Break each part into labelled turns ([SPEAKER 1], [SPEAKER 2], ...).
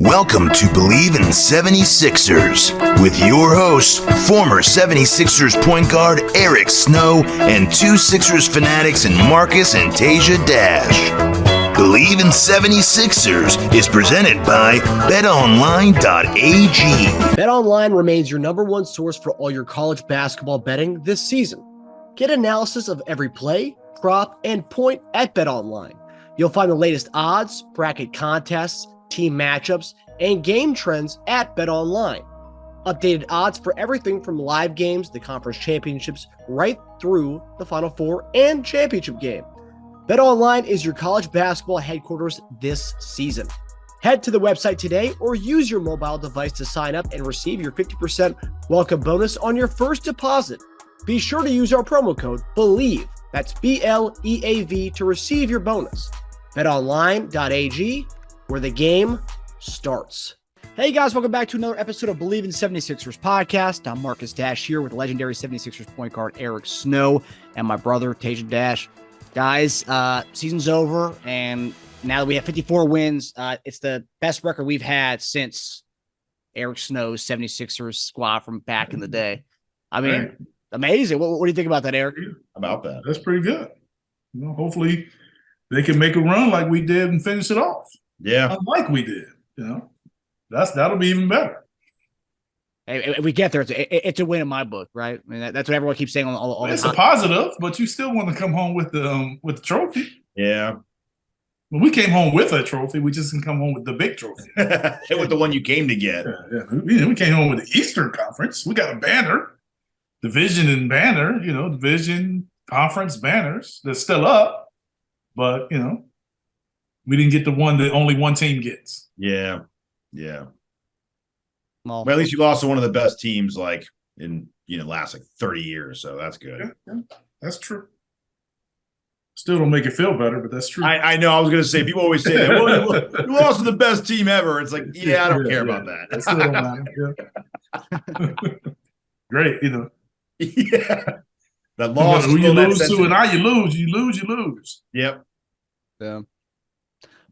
[SPEAKER 1] Welcome to Bleav In 76ers with your hosts, former 76ers point guard Eric Snow and two Sixers fanatics in Marcus and Teja Dash. Bleav In 76ers is presented by BetOnline.AG.
[SPEAKER 2] BetOnline remains your number one source for all your college basketball betting this season. Get analysis of every play, prop, and point at BetOnline. You'll find the latest odds, bracket contests, team matchups, and game trends at BetOnline. Updated odds for everything from live games, the conference championships, right through the Final Four and championship game. BetOnline is your college basketball headquarters this season. Head to the website today or use your mobile device to sign up and receive your 50% welcome bonus on your first deposit. Be sure to use our promo code BLEAV, that's BLEAV, to receive your bonus. BetOnline.AG, where the game starts. Hey guys, welcome back to another episode of Bleav In 76ers podcast. I'm Marcus Dash here with legendary 76ers point guard Eric Snow and my brother Teja Dash. Guys, season's over, and now that we have 54 wins, it's the best record we've had since Eric Snow's 76ers squad from back in the day. I mean, amazing. What do you think about that, Eric?
[SPEAKER 3] About that.
[SPEAKER 4] That's pretty good. Hopefully they can make a run like we did and finish it off.
[SPEAKER 3] Yeah.
[SPEAKER 4] Like we did. That'll be even better.
[SPEAKER 2] Hey, if we get there, it's a win in my book, right? I mean, that's what everyone keeps saying all
[SPEAKER 4] It's
[SPEAKER 2] the
[SPEAKER 4] a positive, but you still want to come home with the trophy.
[SPEAKER 3] Yeah.
[SPEAKER 4] Well, we came home with a trophy. We just didn't come home with the big trophy.
[SPEAKER 3] With the one you came to get.
[SPEAKER 4] Yeah. We came home with the Eastern Conference. We got a banner, division and banner, division, conference banners that's still up. But, we didn't get the one that only one team gets.
[SPEAKER 3] Yeah. Yeah. Well, at least you lost to one of the best teams in last 30 years, so that's good.
[SPEAKER 4] Yeah, that's true. Still don't make it feel better, but that's true.
[SPEAKER 3] I know. I was going to say, people always say that. Well, you lost to the best team ever. It's like, I don't care about that.
[SPEAKER 4] That still don't matter. Great,
[SPEAKER 3] Yeah. That loss.
[SPEAKER 4] Who you lose to, and how you lose.
[SPEAKER 3] Yep.
[SPEAKER 2] Yeah.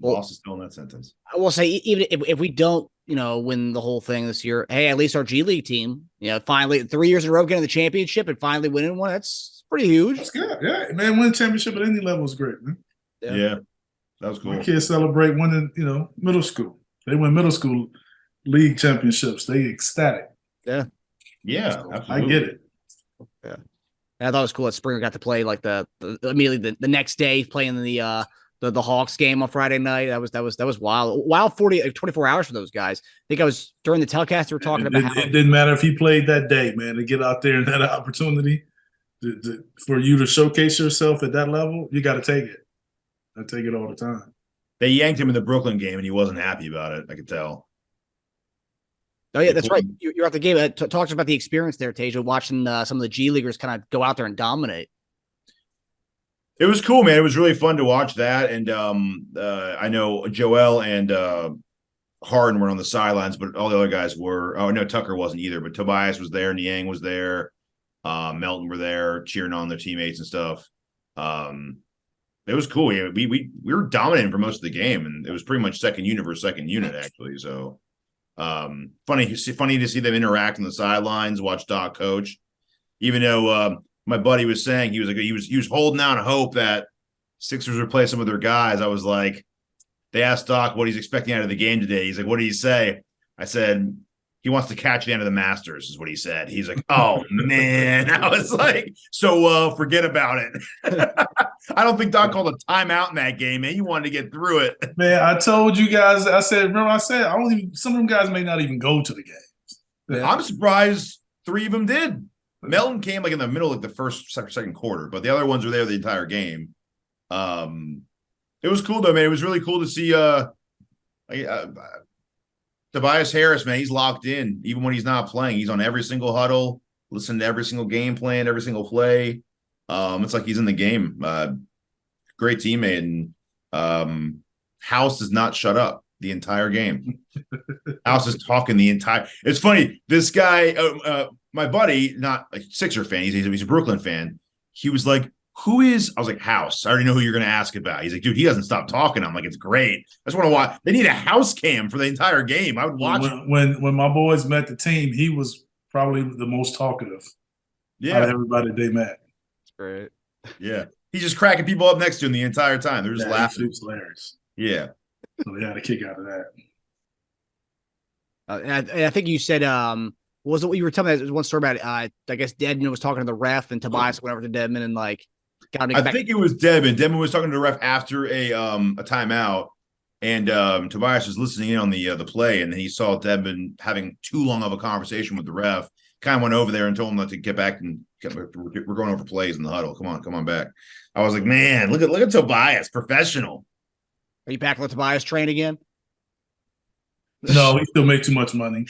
[SPEAKER 3] Loss is still in that sentence.
[SPEAKER 2] I will say, even if we don't, win the whole thing this year, hey, at least our G League team, finally 3 years in a row getting the championship and finally winning one. That's pretty huge.
[SPEAKER 4] That's good. Yeah, man, winning championship at any level is great, man.
[SPEAKER 3] Yeah. That was cool.
[SPEAKER 4] My kids celebrate winning, middle school. They win middle school league championships. They ecstatic.
[SPEAKER 2] Yeah.
[SPEAKER 3] Yeah, absolutely.
[SPEAKER 4] I get it.
[SPEAKER 2] Yeah. I thought it was cool that Springer got to play immediately the next day playing the Hawks game on Friday night. That was wild. Wild 24 hours for those guys. I think I was during the telecast we were talking about
[SPEAKER 4] it didn't matter if he played that day, man, to get out there and that opportunity for you to showcase yourself at that level, you got to take it. I take it all the time.
[SPEAKER 3] They yanked him in the Brooklyn game, and he wasn't happy about it. I could tell.
[SPEAKER 2] Oh, yeah, that's right. You're at the game. Talk about the experience there, Teja, watching some of the G Leaguers kind of go out there and dominate.
[SPEAKER 3] It was cool, man. It was really fun to watch that. And I know Joel and Harden were on the sidelines, but all the other guys were. Oh, no, Tucker wasn't either, but Tobias was there. Niang was there. Melton were there cheering on their teammates and stuff. It was cool. Yeah, we were dominating for most of the game, and it was pretty much second unit versus second unit, actually. So funny to see them interact on the sidelines, watch Doc coach, even though my buddy was saying he was holding out hope that Sixers would play some of their guys. I was like, they asked Doc what he's expecting out of the game today. He's like, what did he say? I said, he wants to catch the end of the Masters, is what he said. He's like, oh, man. I was like, so forget about it. I don't think Doc called a timeout in that game, man. He wanted to get through it.
[SPEAKER 4] Man, I told you guys, some of them guys may not even go to the game.
[SPEAKER 3] I'm surprised 3 of them did. Melton came in the middle of the first, second quarter, but the other ones were there the entire game. It was cool, though, man. It was really cool to see Tobias Harris, man. He's locked in. Even when he's not playing, he's on every single huddle, listening to every single game plan, every single play. It's like he's in the game. Great teammate. And House does not shut up the entire game. House is talking the entire – it's funny. This guy my buddy, not a Sixer fan, he's a Brooklyn fan. He was like, who is, I was like, House. I already know who you're going to ask about. He's like, dude, he doesn't stop talking. I'm like, it's great. I just want to watch. They need a house cam for the entire game. I would watch
[SPEAKER 4] when my boys met the team, he was probably the most talkative out of everybody they met.
[SPEAKER 5] That's great.
[SPEAKER 3] Yeah. He's just cracking people up next to him the entire time. They're just laughing.
[SPEAKER 4] He was hilarious.
[SPEAKER 3] Yeah.
[SPEAKER 4] So they had a kick out of that.
[SPEAKER 2] And I think you said, what was it what you were telling me? There was one story about, I guess Dedmon was talking to the ref and Tobias went over to Dedmon and like, got him.
[SPEAKER 3] I think it was Dedmon. Dedmon was talking to the ref after a timeout, and Tobias was listening in on the play, and he saw Dedmon having too long of a conversation with the ref. Kind of went over there and told him to get back and we're going over plays in the huddle. Come on back. I was like, man, look at Tobias, professional.
[SPEAKER 2] Are you back on the Tobias train again?
[SPEAKER 4] No, he still makes too much money.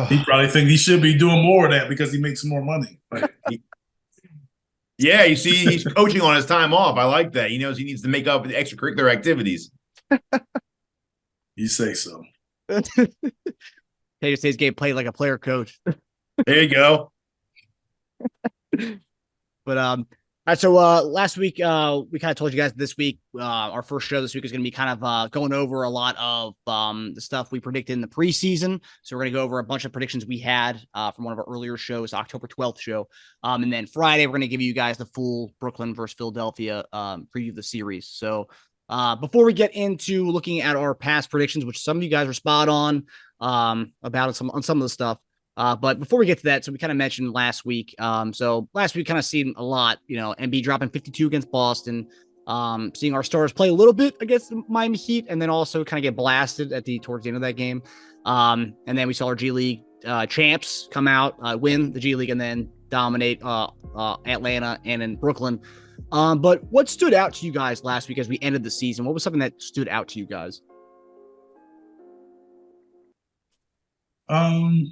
[SPEAKER 4] He probably thinks he should be doing more of that because he makes more money.
[SPEAKER 3] Yeah, you see, he's coaching on his time off. I like that. He knows he needs to make up with extracurricular activities.
[SPEAKER 4] You say so.
[SPEAKER 2] Teja says game played like a player coach.
[SPEAKER 3] There you go.
[SPEAKER 2] But all right, so last week we kind of told you guys this week our first show this week is going to be kind of going over a lot of the stuff we predicted in the preseason. So we're going to go over a bunch of predictions we had from one of our earlier shows, October 12th show. And then Friday, we're going to give you guys the full Brooklyn versus Philadelphia preview of the series. So before we get into looking at our past predictions, which some of you guys are spot on about some of the stuff. But before we get to that, so we kind of mentioned last week. So last week kind of seen a lot, Embiid dropping 52 against Boston, seeing our stars play a little bit against the Miami Heat, and then also kind of get blasted towards the end of that game. And then we saw our G League champs come out, win the G League, and then dominate Atlanta and in Brooklyn. But what stood out to you guys last week as we ended the season? What was something that stood out to you guys?
[SPEAKER 4] I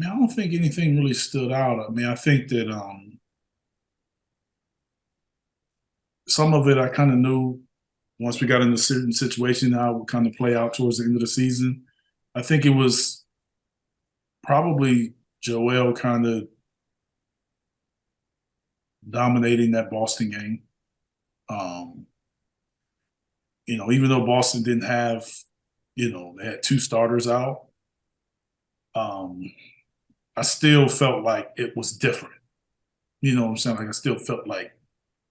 [SPEAKER 4] don't think anything really stood out. I think that some of it I kind of knew once we got in a certain situation how it would kind of play out towards the end of the season. I think it was probably Joel kind of dominating that Boston game. Even though Boston didn't have, they had two starters out. I still felt like it was different. You know what I'm saying? Like I still felt like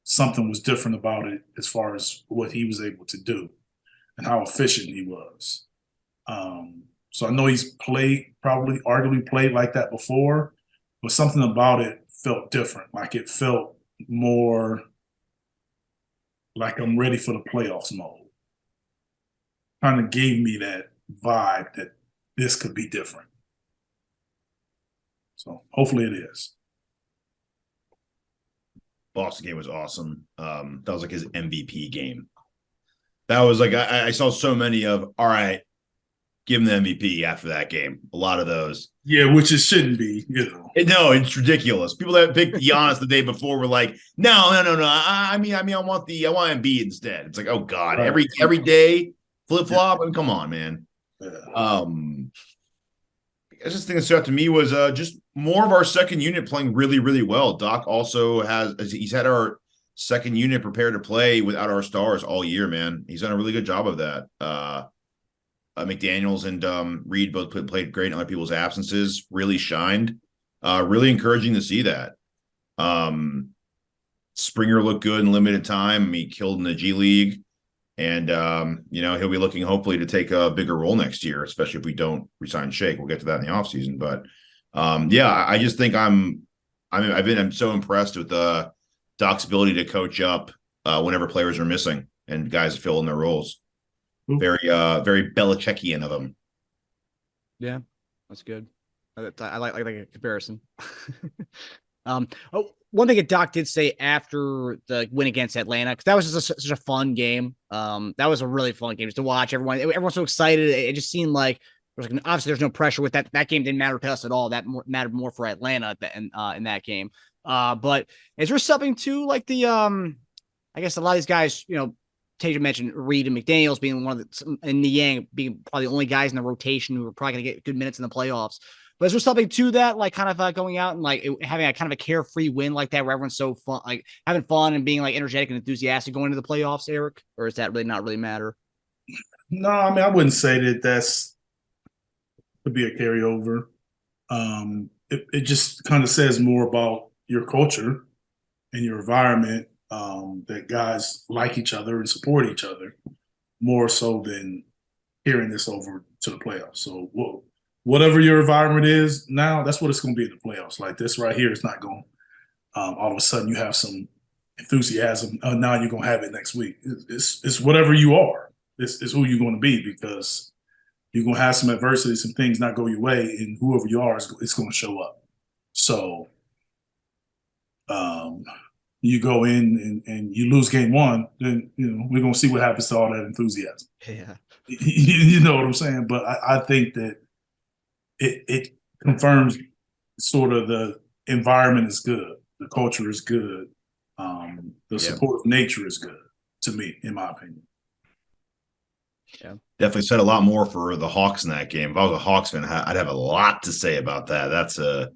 [SPEAKER 4] something was different about it as far as what he was able to do and how efficient he was. So I know he's arguably played like that before, but something about it felt different. Like it felt more like I'm ready for the playoffs mode. Kind of gave me that vibe that this could be different. So hopefully it is.
[SPEAKER 3] Boston game was awesome. That was like his MVP game. That was like I saw so many of, all right, give him the MVP after that game. A lot of those.
[SPEAKER 4] Yeah, which it shouldn't be,
[SPEAKER 3] No, it's ridiculous. People that picked Giannis the day before were like, no. I want Embiid instead. It's like, oh God, right. every day flip-flop. And come on, man.
[SPEAKER 4] Yeah.
[SPEAKER 3] I just think that stood out to me was just more of our second unit playing really, really well. Doc also he's had our second unit prepared to play without our stars all year, man. He's done a really good job of that. McDaniels and Reed both played great in other people's absences, really shined. Really encouraging to see that. Springer looked good in limited time. He killed in the G League. And, he'll be looking hopefully to take a bigger role next year, especially if we don't resign Shake. We'll get to that in the offseason. But, I just think I'm so impressed with Doc's ability to coach up whenever players are missing and guys fill in their roles. Very, very Belichickian of him.
[SPEAKER 2] Yeah, that's good. I like a comparison. One thing that Doc did say after the win against Atlanta, because that was just such a fun game. That was a really fun game just to watch. Everyone's so excited. It just seemed like obviously there's no pressure with that. That game didn't matter to us at all. That mattered more for Atlanta in that game. But is there something to like the I guess a lot of these guys, Teja mentioned Reed and McDaniels being one of and Niang being probably the only guys in the rotation who are probably going to get good minutes in the playoffs. But is there something to that, like kind of going out and like having a kind of a carefree win like that, where everyone's so fun, like having fun and being like energetic and enthusiastic going into the playoffs, Eric? Or is that really not really matter?
[SPEAKER 4] No, I mean, I wouldn't say that that's to be a carryover. It just kind of says more about your culture and your environment, that guys like each other and support each other more so than carrying this over to the playoffs. So whatever your environment is now, that's what it's going to be in the playoffs. Like this right here is not going. All of a sudden, you have some enthusiasm. Now you're going to have it next week. It's whatever you are. It's who you're going to be, because you're going to have some adversity, some things not go your way, and whoever you are, it's going to show up. So you go in and you lose game one, then we're going to see what happens to all that enthusiasm.
[SPEAKER 2] Yeah.
[SPEAKER 4] You know what I'm saying? But I think that it confirms sort of the environment is good, the culture is good, the supportive nature is good to me, in my opinion.
[SPEAKER 3] Yeah, definitely said a lot more for the Hawks in that game. If I was a Hawks fan, I'd have a lot to say about that. That's a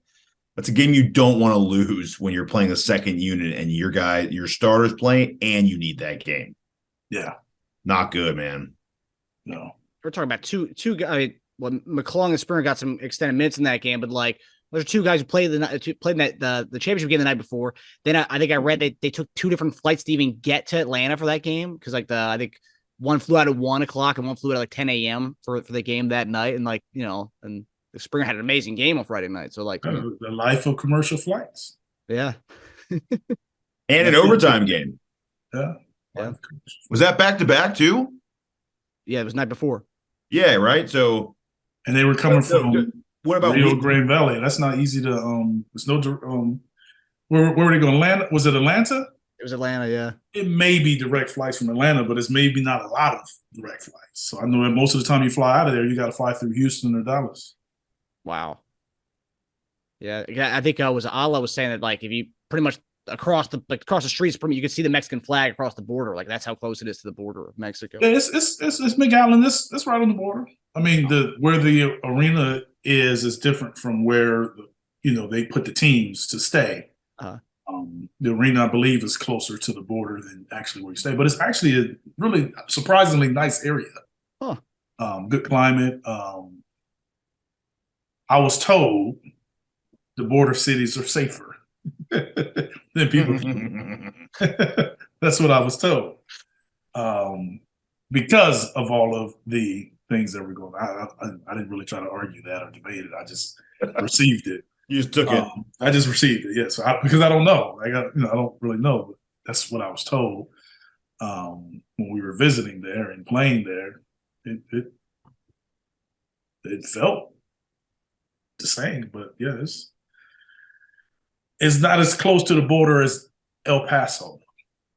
[SPEAKER 3] game you don't want to lose when you're playing the second unit and your starter's playing, and you need that game.
[SPEAKER 4] Yeah,
[SPEAKER 3] not good, man.
[SPEAKER 4] No,
[SPEAKER 2] we're talking about two guys. I mean, well, McClung and Springer got some extended minutes in that game, but like there's two guys who played the championship game the night before. Then I think I read they took two different flights to even get to Atlanta for that game, because like I think one flew out at 1 o'clock and one flew out at like 10 a.m. for the game that night, and like and Springer had an amazing game on Friday night. So like
[SPEAKER 4] the life of commercial flights.
[SPEAKER 2] Yeah,
[SPEAKER 3] and an overtime game.
[SPEAKER 4] Yeah.
[SPEAKER 3] Was that back to back too?
[SPEAKER 2] Yeah, it was night before.
[SPEAKER 3] Yeah, right. So,
[SPEAKER 4] and they were coming from
[SPEAKER 3] what about
[SPEAKER 4] Rio Grande Valley? That's not easy to It's no where were they going to land? Was it Atlanta?
[SPEAKER 2] It was Atlanta, yeah.
[SPEAKER 4] It may be direct flights from Atlanta, but it's maybe not a lot of direct flights. So I know that most of the time you fly out of there, you got to fly through Houston or Dallas.
[SPEAKER 2] Wow. Yeah, I think Allah was saying that like if you pretty much across the streets from you can see the Mexican flag across the border. Like that's how close it is to the border of Mexico.
[SPEAKER 4] Yeah, it's McAllen. That's right on the border. I mean, where the arena is different from where they put the teams to stay. The arena, I believe, is closer to the border than actually where you stay. But it's actually a really surprisingly nice area.
[SPEAKER 2] Huh.
[SPEAKER 4] Good climate. I was told the border cities are safer than people. That's what I was told. Because of all of the things that were going on. I didn't really try to argue that or debate it. I just received it.
[SPEAKER 3] You just took it.
[SPEAKER 4] I just received it, yes. Because I don't know. I don't really know, but that's what I was told when we were visiting there and playing there. It felt the same, but yeah, it's not as close to the border as El Paso.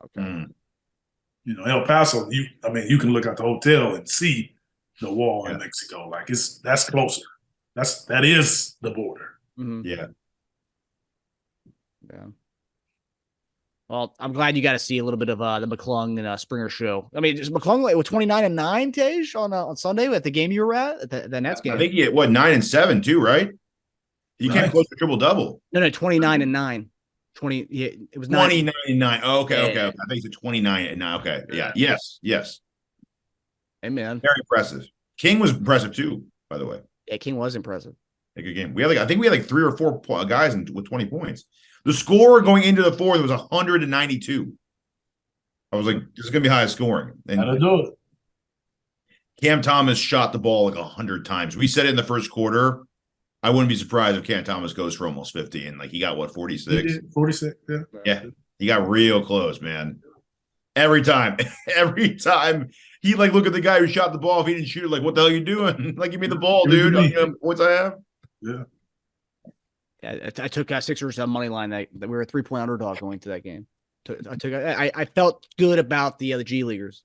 [SPEAKER 2] Okay.
[SPEAKER 4] El Paso, you can look at the hotel and see the wall in Mexico. Like that's closer. That is the border.
[SPEAKER 2] Mm-hmm.
[SPEAKER 3] Yeah.
[SPEAKER 2] Well, I'm glad you got to see a little bit of the McClung and Springer show. I mean, is McClung with 29-9, Tej, on Sunday at the game you were at the Nets game?
[SPEAKER 3] I think he had 9-7 too, right? He came close to triple double.
[SPEAKER 2] No, 29-9. 20. Yeah, it was
[SPEAKER 3] 29-9. Oh, okay. I think he said 29-9. Okay, yeah, yes.
[SPEAKER 2] Hey man,
[SPEAKER 3] very impressive. King was impressive too, by the way.
[SPEAKER 2] Yeah, King was impressive.
[SPEAKER 3] A good game. I think we had 3 or 4 guys with 20 points. The score going into the fourth was 192. I was like, this is going to be high scoring. And
[SPEAKER 4] gotta do it.
[SPEAKER 3] Cam Thomas shot the ball like 100 times. We said it in the first quarter. I wouldn't be surprised if Cam Thomas goes for almost 50, and he got 46?
[SPEAKER 4] 46, yeah.
[SPEAKER 3] Yeah, he got real close, man. Every time he look at the guy who shot the ball. If he didn't shoot it, what the hell are you doing? Give me the ball, dude. Points I have.
[SPEAKER 4] Yeah.
[SPEAKER 2] Yeah, I took Sixers money line that we were a 3-point underdog going to that game. I felt good about the G Leaguers.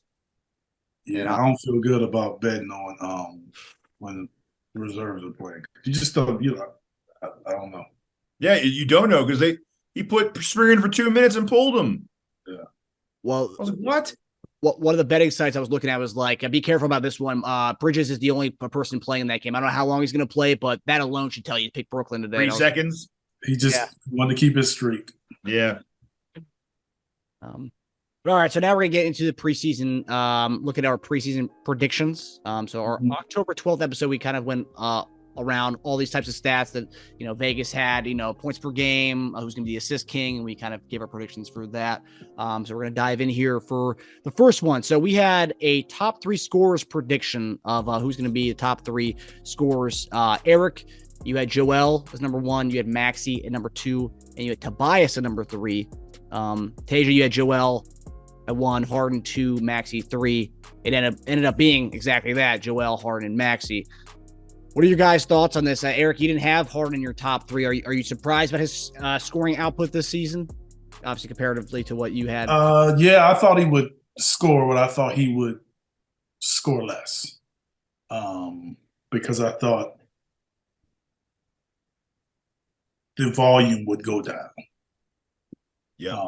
[SPEAKER 4] Yeah, I don't feel good about betting on when the reserves are playing. You just don't. I don't know.
[SPEAKER 3] Yeah, you don't know because he put Springer in for 2 minutes and pulled him.
[SPEAKER 4] Yeah.
[SPEAKER 2] Well,
[SPEAKER 3] I was like, what?
[SPEAKER 2] one of the betting sites I was looking at was like, be careful about this one. Bridges is the only person playing in that game. I don't know how long he's going to play, but that alone should tell you to pick Brooklyn today.
[SPEAKER 3] 3 seconds.
[SPEAKER 4] He just wanted to keep his streak.
[SPEAKER 3] Yeah.
[SPEAKER 2] All right, so now we're going to get into the preseason, look at our preseason predictions. So our October 12th episode, we kind of went around all these types of stats that, Vegas had, points per game, who's going to be the assist king, and we kind of gave our predictions for that. So we're going to dive in here for the first one. So we had a top 3 scorers prediction of who's going to be the top 3 scorers. Eric, you had Joel as number 1, you had Maxey at number 2, and you had Tobias at number 3. Teja, you had Joel at 1, Harden 2, Maxey 3. It ended up being exactly that, Joel, Harden, and Maxey. What are your guys' thoughts on this? Eric, you didn't have Harden in your top 3. Are you surprised about his scoring output this season? Obviously, comparatively to what you had.
[SPEAKER 4] Yeah, I thought he would score what I thought he would score less. Because I thought the volume would go down.
[SPEAKER 3] Yeah.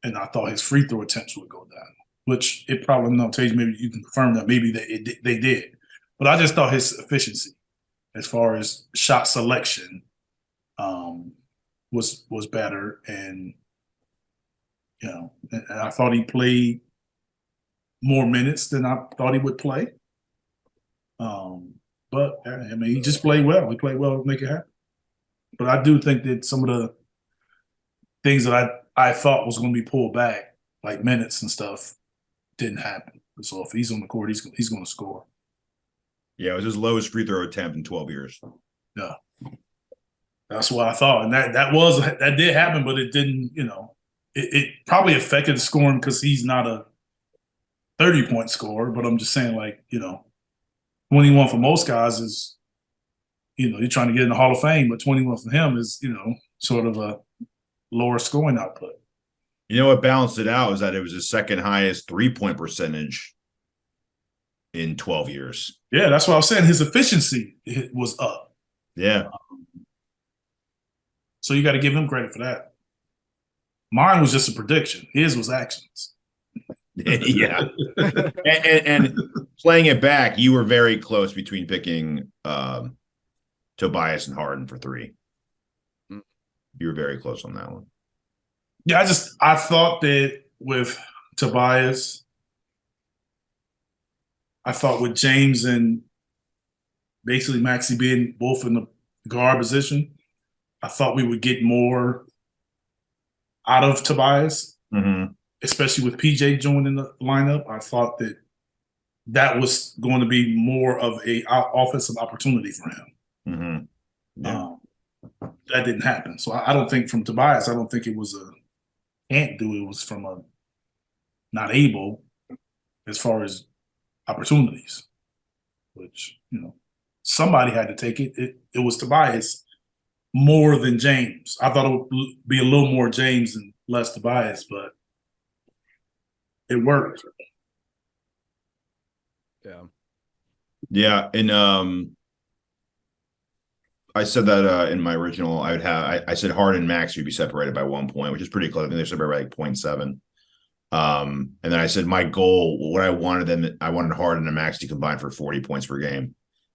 [SPEAKER 4] And I thought his free throw attempts would go down, which it probably, no, Tage, maybe you can confirm that maybe they did. But I just thought his efficiency as far as shot selection was better. And, and I thought he played more minutes than I thought he would play. But, I mean, he just played well. He played well to make it happen. But I do think that some of the things that I thought was going to be pulled back, like minutes and stuff, didn't happen. So if he's on the court, he's going to score.
[SPEAKER 3] Yeah, it was his lowest free throw attempt in 12 years.
[SPEAKER 4] Yeah, that's what I thought, and that did happen, but it didn't. It probably affected the scoring because he's not a 30-point scorer. But I'm just saying, 21 for most guys is, you're trying to get in the Hall of Fame, but 21 for him is, sort of a lower scoring output.
[SPEAKER 3] What balanced it out is that it was his second highest 3-point percentage in 12 years.
[SPEAKER 4] Yeah, that's what I was saying. His efficiency was up.
[SPEAKER 3] Yeah.
[SPEAKER 4] So you got to give him credit for that. Mine was just a prediction. His was actions.
[SPEAKER 3] Yeah. and playing it back, you were very close between picking Tobias and Harden for 3. You were very close on that one.
[SPEAKER 4] Yeah, I thought that with Tobias, I thought with James and basically Maxey being both in the guard position, I thought we would get more out of Tobias, especially with PJ joining the lineup. I thought that was going to be more of a offensive opportunity for him.
[SPEAKER 3] Yeah.
[SPEAKER 4] That didn't happen. So I don't think from Tobias, I don't think it was a can't do. It was from a not able as far as opportunities, which, somebody had to take it. It was Tobias more than James. I thought it would be a little more James and less Tobias, but it worked.
[SPEAKER 2] Yeah.
[SPEAKER 3] Yeah. And I said that in my original, I said Harden and Max would be separated by 1 point, which is pretty close. I think they're separated by 0.7. And then I said my goal, what I wanted Harden and Max to combine for 40 points per game.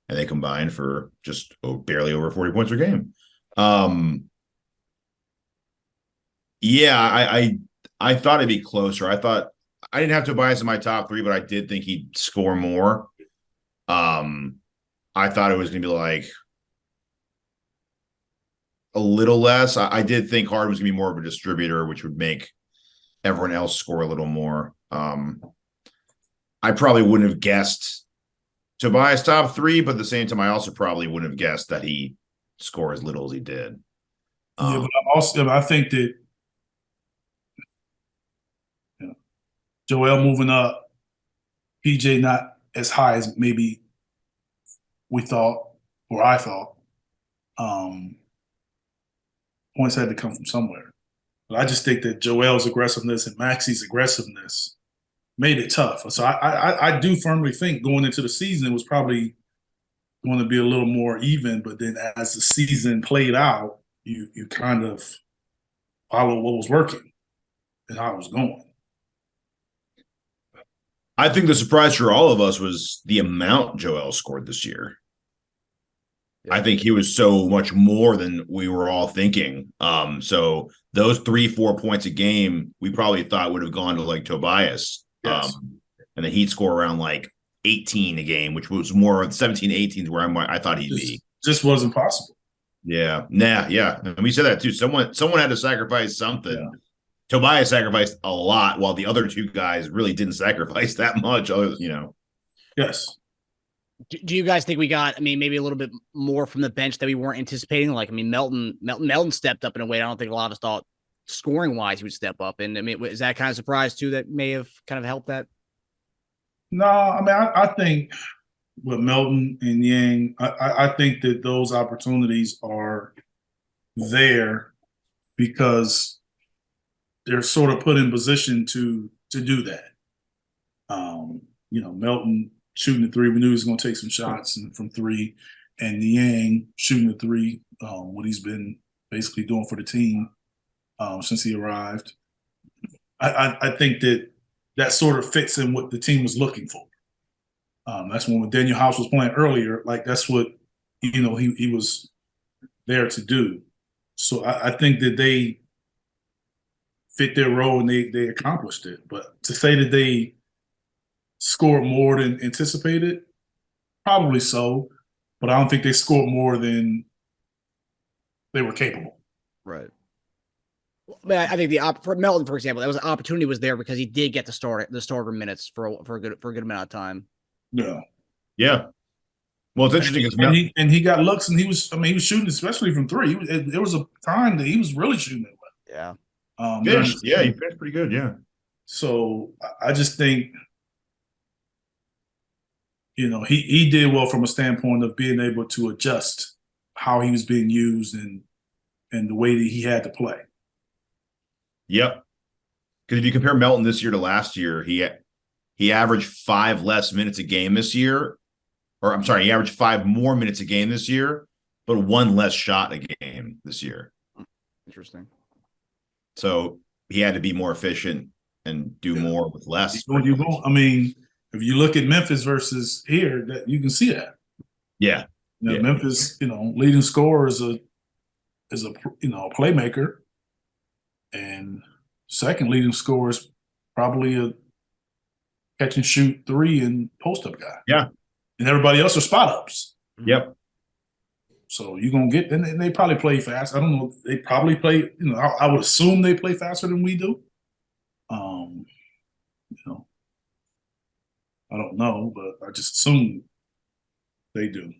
[SPEAKER 3] And they combined for just barely over 40 points per game. Yeah, I thought it'd be closer. I thought I didn't have Tobias in my top 3, but I did think he'd score more. I thought it was going to be like a little less. I did think Harden was going to be more of a distributor, which would make everyone else score a little more. I probably wouldn't have guessed Tobias top 3, but at the same time, I also probably wouldn't have guessed that he score as little as he did.
[SPEAKER 4] Yeah, but I think that Joel moving up, PJ not as high as maybe we thought or I thought. Points had to come from somewhere. But I just think that Joel's aggressiveness and Maxey's aggressiveness made it tough. So I do firmly think going into the season it was probably going to be a little more even, but then as the season played out, you kind of followed what was working and how it was going.
[SPEAKER 3] I think the surprise for all of us was the amount Joel scored this year. Yeah. I think he was so much more than we were all thinking. So those 3-4 points a game, we probably thought would have gone to like Tobias.
[SPEAKER 4] Yes.
[SPEAKER 3] And then he'd score around like 18 a game, which was more 17, 18 where I thought he'd be.
[SPEAKER 4] Just wasn't possible.
[SPEAKER 3] Yeah. Yeah. And we said that too. Someone had to sacrifice something. Yeah. Tobias sacrificed a lot while the other two guys really didn't sacrifice that much.
[SPEAKER 4] Yes.
[SPEAKER 2] Do you guys think we got, maybe a little bit more from the bench that we weren't anticipating? Like, Melton stepped up in a way I don't think a lot of us thought scoring wise he would step up. And is that kind of surprise too that may have kind of helped that?
[SPEAKER 4] No, I think with Melton and Niang, I think that those opportunities are there because they're sort of put in position to do that. Melton shooting the three, we knew he was going to take some shots from three, and Niang shooting the three, what he's been basically doing for the team since he arrived. I think that sort of fits in what the team was looking for. That's when Daniel House was playing earlier. Like that's what he was there to do. So I think that they fit their role and they accomplished it. But to say that they scored more than anticipated, probably so. But I don't think they scored more than they were capable.
[SPEAKER 2] Right. I think for Melton, for example, that was an opportunity was there because he did get the starter minutes for a good amount of time.
[SPEAKER 4] Yeah.
[SPEAKER 3] Yeah. Well, it's interesting because
[SPEAKER 4] he got looks and he was shooting especially from three. There was a time that he was really shooting it well.
[SPEAKER 2] Yeah.
[SPEAKER 3] He finished pretty good. Yeah.
[SPEAKER 4] So I just think, he did well from a standpoint of being able to adjust how he was being used and the way that he had to play.
[SPEAKER 3] Yep. Because if you compare Melton this year to last year, he averaged 5 less minutes a game this year. Or I'm sorry, he averaged 5 more minutes a game this year, but 1 less shot a game this year.
[SPEAKER 2] Interesting.
[SPEAKER 3] So he had to be more efficient and do more with less.
[SPEAKER 4] If you look at Memphis versus here, that you can see that.
[SPEAKER 3] Yeah.
[SPEAKER 4] Memphis, leading scorer is a playmaker, and second leading scorer is probably a catch and shoot three and post up guy.
[SPEAKER 3] Yeah.
[SPEAKER 4] And everybody else are spot ups.
[SPEAKER 3] Yep.
[SPEAKER 4] So you're gonna get, and they probably play fast. I don't know. They probably play. I would assume they play faster than we do. I don't know, but I just assume they do.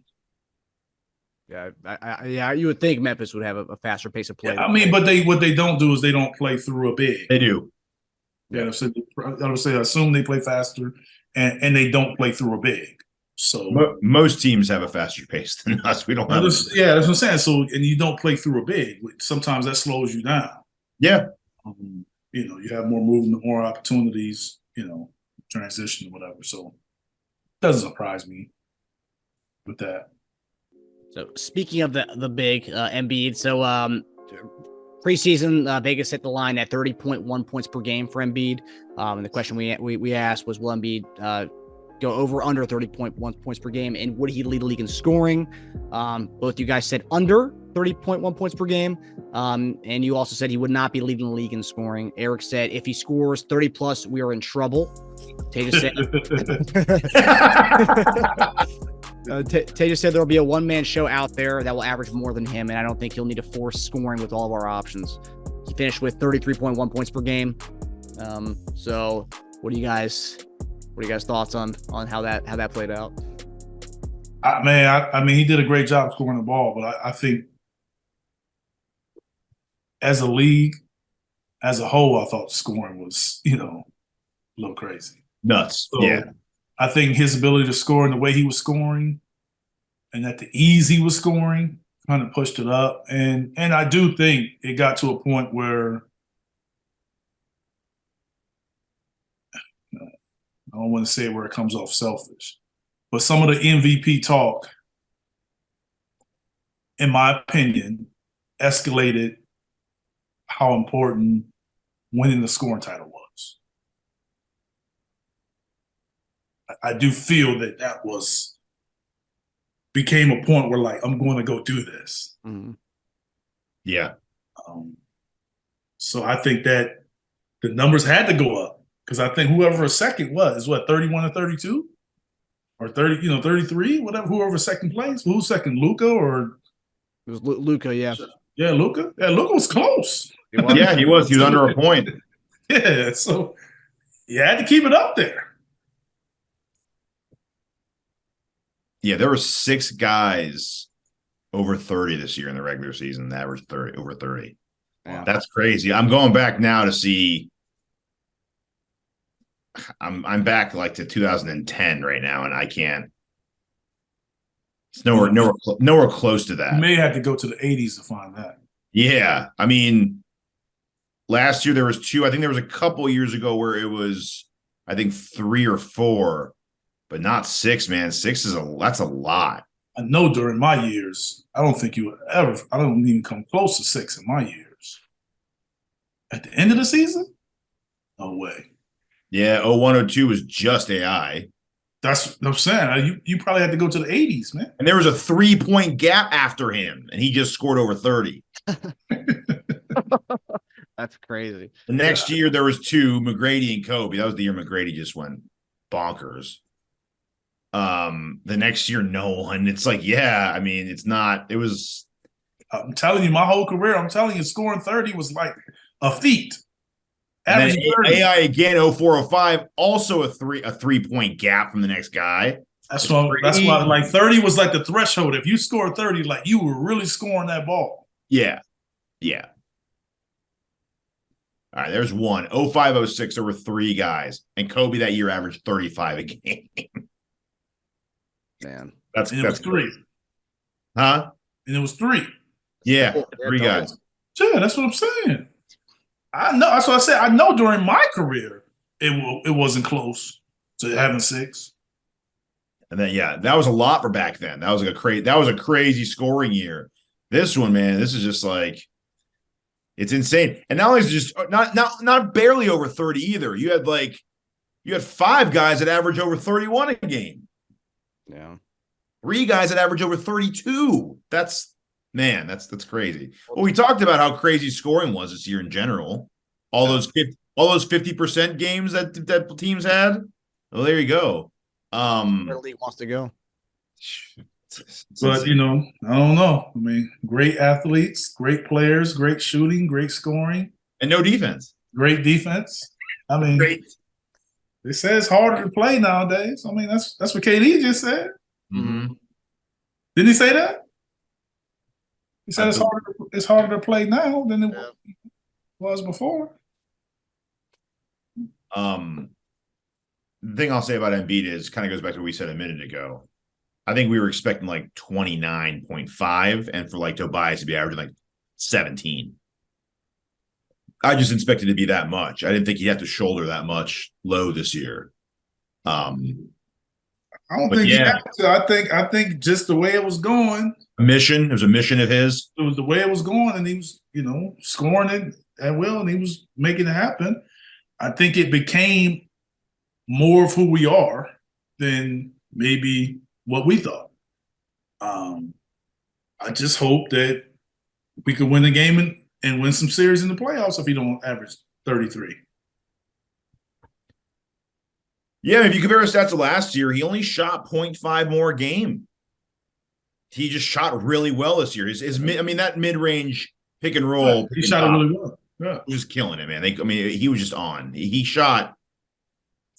[SPEAKER 2] Yeah, you would think Memphis would have a faster pace of play.
[SPEAKER 4] Yeah, but what they don't do is they don't play through a big.
[SPEAKER 3] They do.
[SPEAKER 4] Yeah, I would say I assume they play faster, and they don't play through a big. So
[SPEAKER 3] most teams have a faster pace than us. We don't have.
[SPEAKER 4] That's what I'm saying. So, and you don't play through a big. Sometimes that slows you down.
[SPEAKER 3] Yeah.
[SPEAKER 4] You have more movement, more opportunities. Transition or whatever. So, it doesn't surprise me with that.
[SPEAKER 2] So, speaking of the big Embiid, so preseason Vegas hit the line at 30.1 points per game for Embiid. And the question we asked was, will Embiid go over under 30.1 points per game, and would he lead the league in scoring? Both you guys said under 30.1 points per game, and you also said he would not be leading the league in scoring. Eric said if he scores 30 plus, we are in trouble. Teja said Teja said there will be a one-man show out there that will average more than him, and I don't think he'll need to force scoring with all of our options. He finished with 33.1 points per game. So what are you guys thoughts on how that played out?
[SPEAKER 4] He did a great job scoring the ball, but I think as a league, as a whole, I thought scoring was, a little crazy.
[SPEAKER 3] Nuts.
[SPEAKER 4] So
[SPEAKER 3] yeah.
[SPEAKER 4] I think his ability to score and the way he was scoring and at the ease he was scoring kind of pushed it up. And I do think it got to a point where I don't want to say it where it comes off selfish, but some of the MVP talk, in my opinion, escalated how important winning the scoring title was. I do feel that became a point where, like, I'm going to go do this.
[SPEAKER 2] Mm-hmm.
[SPEAKER 3] Yeah.
[SPEAKER 4] So I think that the numbers had to go up because I think whoever a second was, 31 and 32? Or 30, 33, whatever, whoever second place. Who's second, Luca or?
[SPEAKER 2] It was Luca, yeah.
[SPEAKER 4] Yeah, Luca. Yeah, Luca was close.
[SPEAKER 3] Yeah, he was. He was under a point.
[SPEAKER 4] Yeah, so you had to keep it up there.
[SPEAKER 3] Yeah, there were 6 guys over 30 this year in the regular season, average 30 over 30.
[SPEAKER 2] Yeah.
[SPEAKER 3] That's crazy. I'm going back now to see. I'm back like to 2010 right now, and I can't. It's nowhere close to that.
[SPEAKER 4] You may have to go to the 80s to find that.
[SPEAKER 3] Yeah, I mean, last year there was 2. I think there was a couple years ago where it was, I think 3 or 4, but not 6. Man, 6 that's a lot.
[SPEAKER 4] I know during my years, I don't think you would ever. I don't even come close to 6 in my years. At the end of the season, no way.
[SPEAKER 3] Yeah, 0102 was just AI.
[SPEAKER 4] That's what I'm saying. You probably had to go to the 80s, man.
[SPEAKER 3] And there was a 3-point gap after him, and he just scored over 30.
[SPEAKER 2] That's crazy.
[SPEAKER 3] The next year, there was 2, McGrady and Kobe. That was the year McGrady just went bonkers. The next year, no one. It's like, yeah, I mean, it's not. It was.
[SPEAKER 4] I'm telling you, my whole career, I'm telling you, scoring 30 was like a feat.
[SPEAKER 3] And then AI again, 0405, also a 3-point gap from the next guy.
[SPEAKER 4] That's why like 30 was like the threshold. If you scored 30, like you were really scoring that ball.
[SPEAKER 3] Yeah. Yeah. All right, there's 1. 0506, there were 3 guys. And Kobe that year averaged 35 a game.
[SPEAKER 2] Man.
[SPEAKER 3] That's
[SPEAKER 4] 3.
[SPEAKER 3] Huh?
[SPEAKER 4] And it was 3.
[SPEAKER 3] Yeah, 3 guys.
[SPEAKER 4] Yeah, that's what I'm saying. I know. That's what I said. I know during my career, it wasn't close to having 6.
[SPEAKER 3] And then, yeah, that was a lot for back then. That was like a crazy scoring year. This one, man, this is just like, it's insane. And not only is it just not barely over 30 either. You had 5 guys that average over 31 a game.
[SPEAKER 2] Yeah.
[SPEAKER 3] 3 guys that average over 32. That's crazy. Well, we talked about how crazy scoring was this year in general. All those 50% games that teams had. Well, there you go.
[SPEAKER 2] Where the league wants to go.
[SPEAKER 4] But I don't know. I mean, great athletes, great players, great shooting, great scoring,
[SPEAKER 3] and no defense.
[SPEAKER 4] Great defense. I mean,
[SPEAKER 3] great.
[SPEAKER 4] They say it's harder to play nowadays. I mean, that's what KD just said.
[SPEAKER 3] Mm-hmm.
[SPEAKER 4] Didn't he say that? He said it's harder to play now than it was before.
[SPEAKER 3] The thing I'll say about Embiid is kind of goes back to what we said a minute ago. I think we were expecting like 29.5 and for like Tobias to be averaging like 17. I just expected it to be that much. I didn't think he'd have to shoulder that much load this year.
[SPEAKER 4] I don't think he had to. I think just the way it was going.
[SPEAKER 3] It was a mission of his.
[SPEAKER 4] It was the way it was going, and he was, scoring it at will, and he was making it happen. I think it became more of who we are than maybe what we thought. I just hope that we could win the game and win some series in the playoffs if he don't average 33.
[SPEAKER 3] Yeah, if you compare his stats to last year, he only shot 0.5 more a game. He just shot really well this year. That mid-range pick and roll.
[SPEAKER 4] He shot it really well. Yeah.
[SPEAKER 3] He was killing it, man. He was just on. He shot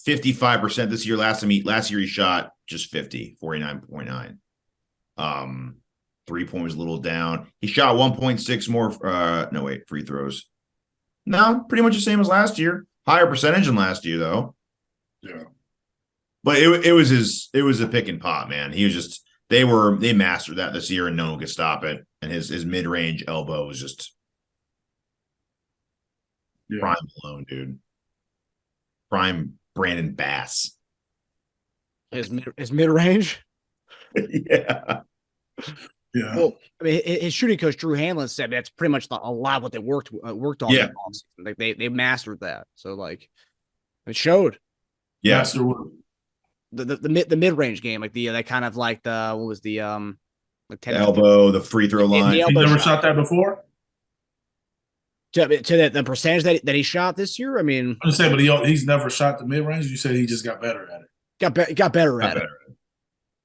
[SPEAKER 3] 55% this year. Last year he shot just 49.9. 3-point was a little down. He shot 1.6 more. Free throws. No, pretty much the same as last year. Higher percentage than last year, though.
[SPEAKER 4] Yeah.
[SPEAKER 3] But it was a pick and pop, man. He was just they mastered that this year and no one could stop it. And his mid-range elbow was just prime Malone, dude. Prime Brandon Bass.
[SPEAKER 2] His mid-range?
[SPEAKER 3] Yeah.
[SPEAKER 4] Yeah.
[SPEAKER 2] Well, I mean, his shooting coach Drew Hanlon said that's pretty much a lot of what they worked on.
[SPEAKER 3] Yeah.
[SPEAKER 2] Like they mastered that. So like it showed.
[SPEAKER 3] Yeah.
[SPEAKER 4] Master what?
[SPEAKER 2] the mid range game, like that kind of like the what was the like
[SPEAKER 3] The elbow, the free throw line.
[SPEAKER 4] He never shot that before.
[SPEAKER 2] To the percentage that he shot this year. I mean,
[SPEAKER 4] I'm just saying, but he's never shot the mid range. You said he just got better at it.
[SPEAKER 2] Got better at it.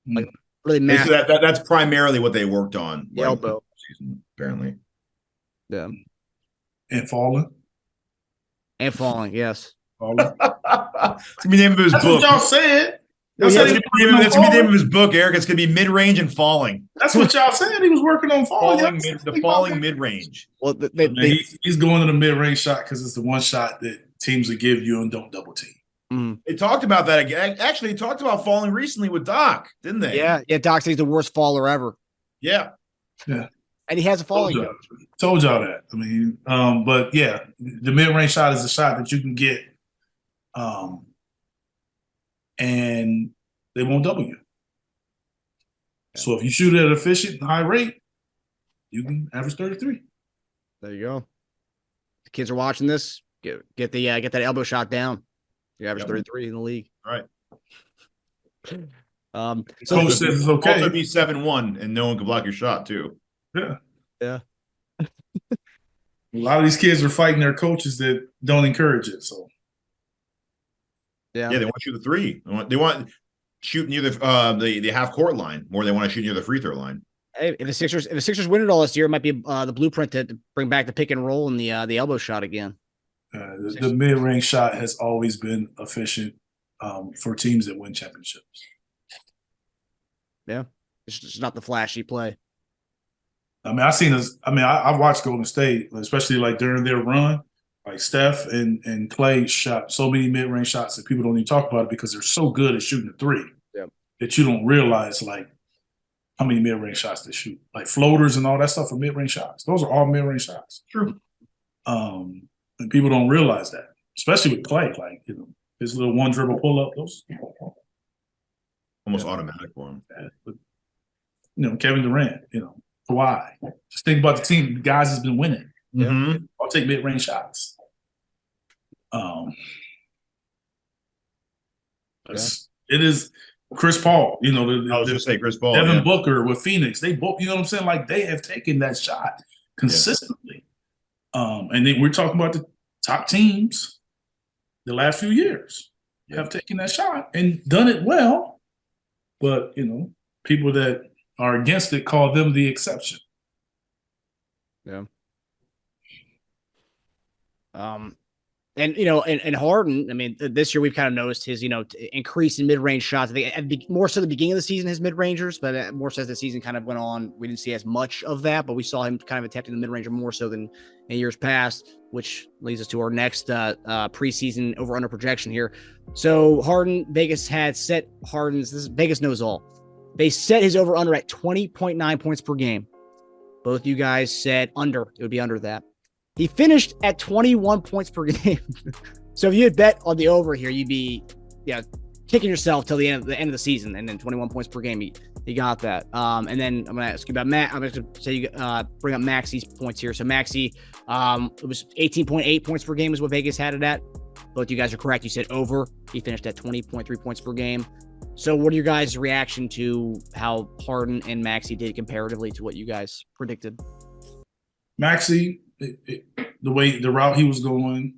[SPEAKER 2] Like really mad.
[SPEAKER 3] That's primarily what they worked on.
[SPEAKER 2] The elbow
[SPEAKER 3] season, apparently.
[SPEAKER 2] Yeah.
[SPEAKER 4] And falling.
[SPEAKER 2] Yes.
[SPEAKER 3] It's gonna be the name of his
[SPEAKER 4] book.
[SPEAKER 3] What
[SPEAKER 4] y'all said.
[SPEAKER 3] That's gonna be the name of his book, Eric. It's gonna be mid range and falling.
[SPEAKER 4] That's what y'all said. He was working on falling.
[SPEAKER 3] Falling mid range.
[SPEAKER 4] Well, he's going to the mid range shot because it's the one shot that teams will give you and don't double team.
[SPEAKER 3] They talked about that again. Actually, they talked about falling recently with Doc, didn't they?
[SPEAKER 2] Yeah. Doc says he's the worst faller ever.
[SPEAKER 3] Yeah.
[SPEAKER 2] And he has a falling coach.
[SPEAKER 4] Told y'all that. I mean, but yeah, the mid range shot is a shot that you can get. And they won't double you. So if you shoot at an efficient high rate, you can average 33.
[SPEAKER 2] There you go. The kids are watching this. Get that elbow shot down. You average 33 in the league.
[SPEAKER 3] All right.
[SPEAKER 4] So coach says it's okay.
[SPEAKER 3] Also be 7-1 and no one can block your shot too.
[SPEAKER 4] Yeah.
[SPEAKER 2] A
[SPEAKER 4] lot of these kids are fighting their coaches that don't encourage it. So
[SPEAKER 3] yeah, they want to shoot the three. They want shoot near the half court line more than they want to shoot near the free throw line.
[SPEAKER 2] Hey, if the Sixers win it all this year, it might be the blueprint to bring back the pick and roll and the elbow shot again.
[SPEAKER 4] The mid range shot has always been efficient for teams that win championships.
[SPEAKER 2] Yeah, it's just not the flashy play.
[SPEAKER 4] I mean, I watched Golden State, especially like during their run. Like Steph and Clay shot so many mid-range shots that people don't even talk about it because they're so good at shooting the three that you don't realize like how many mid-range shots they shoot. Like floaters and all that stuff are mid-range shots. Those are all mid-range shots.
[SPEAKER 3] True.
[SPEAKER 4] And people don't realize that, especially with Clay. Like, his little one dribble pull-up, those
[SPEAKER 3] almost automatic for him.
[SPEAKER 4] But, Kevin Durant, Kawhi. Just think about the team. The guys has been winning.
[SPEAKER 3] Mm-hmm.
[SPEAKER 4] I'll take mid-range shots. It is Chris Paul. I was
[SPEAKER 3] going to say Chris Paul.
[SPEAKER 4] Devin Booker with Phoenix. They both, you know what I'm saying? Like they have taken that shot consistently. And then we're talking about the top teams the last few years have taken that shot and done it well. But, people that are against it call them the exception.
[SPEAKER 2] Yeah. And Harden, I mean, this year we've kind of noticed his, increase in mid-range shots. I think more so the beginning of the season, his mid-rangers, but more so as the season kind of went on, we didn't see as much of that, but we saw him kind of attempting the mid-ranger more so than in years past, which leads us to our next preseason over-under projection here. So Harden, Vegas had set Vegas knows all. They set his over-under at 20.9 points per game. Both you guys said under. It would be under that. He finished at 21 points per game. So if you had bet on the over here, you'd be, kicking yourself till the end of the season, and then 21 points per game. He got that. And then I'm going to ask you about Matt. I'm going to say you bring up Maxey's points here. So Maxey, it was 18.8 points per game is what Vegas had it at. Both you guys are correct. You said over. He finished at 20.3 points per game. So what are your guys' reaction to how Harden and Maxey did comparatively to what you guys predicted?
[SPEAKER 4] Maxey, the route he was going,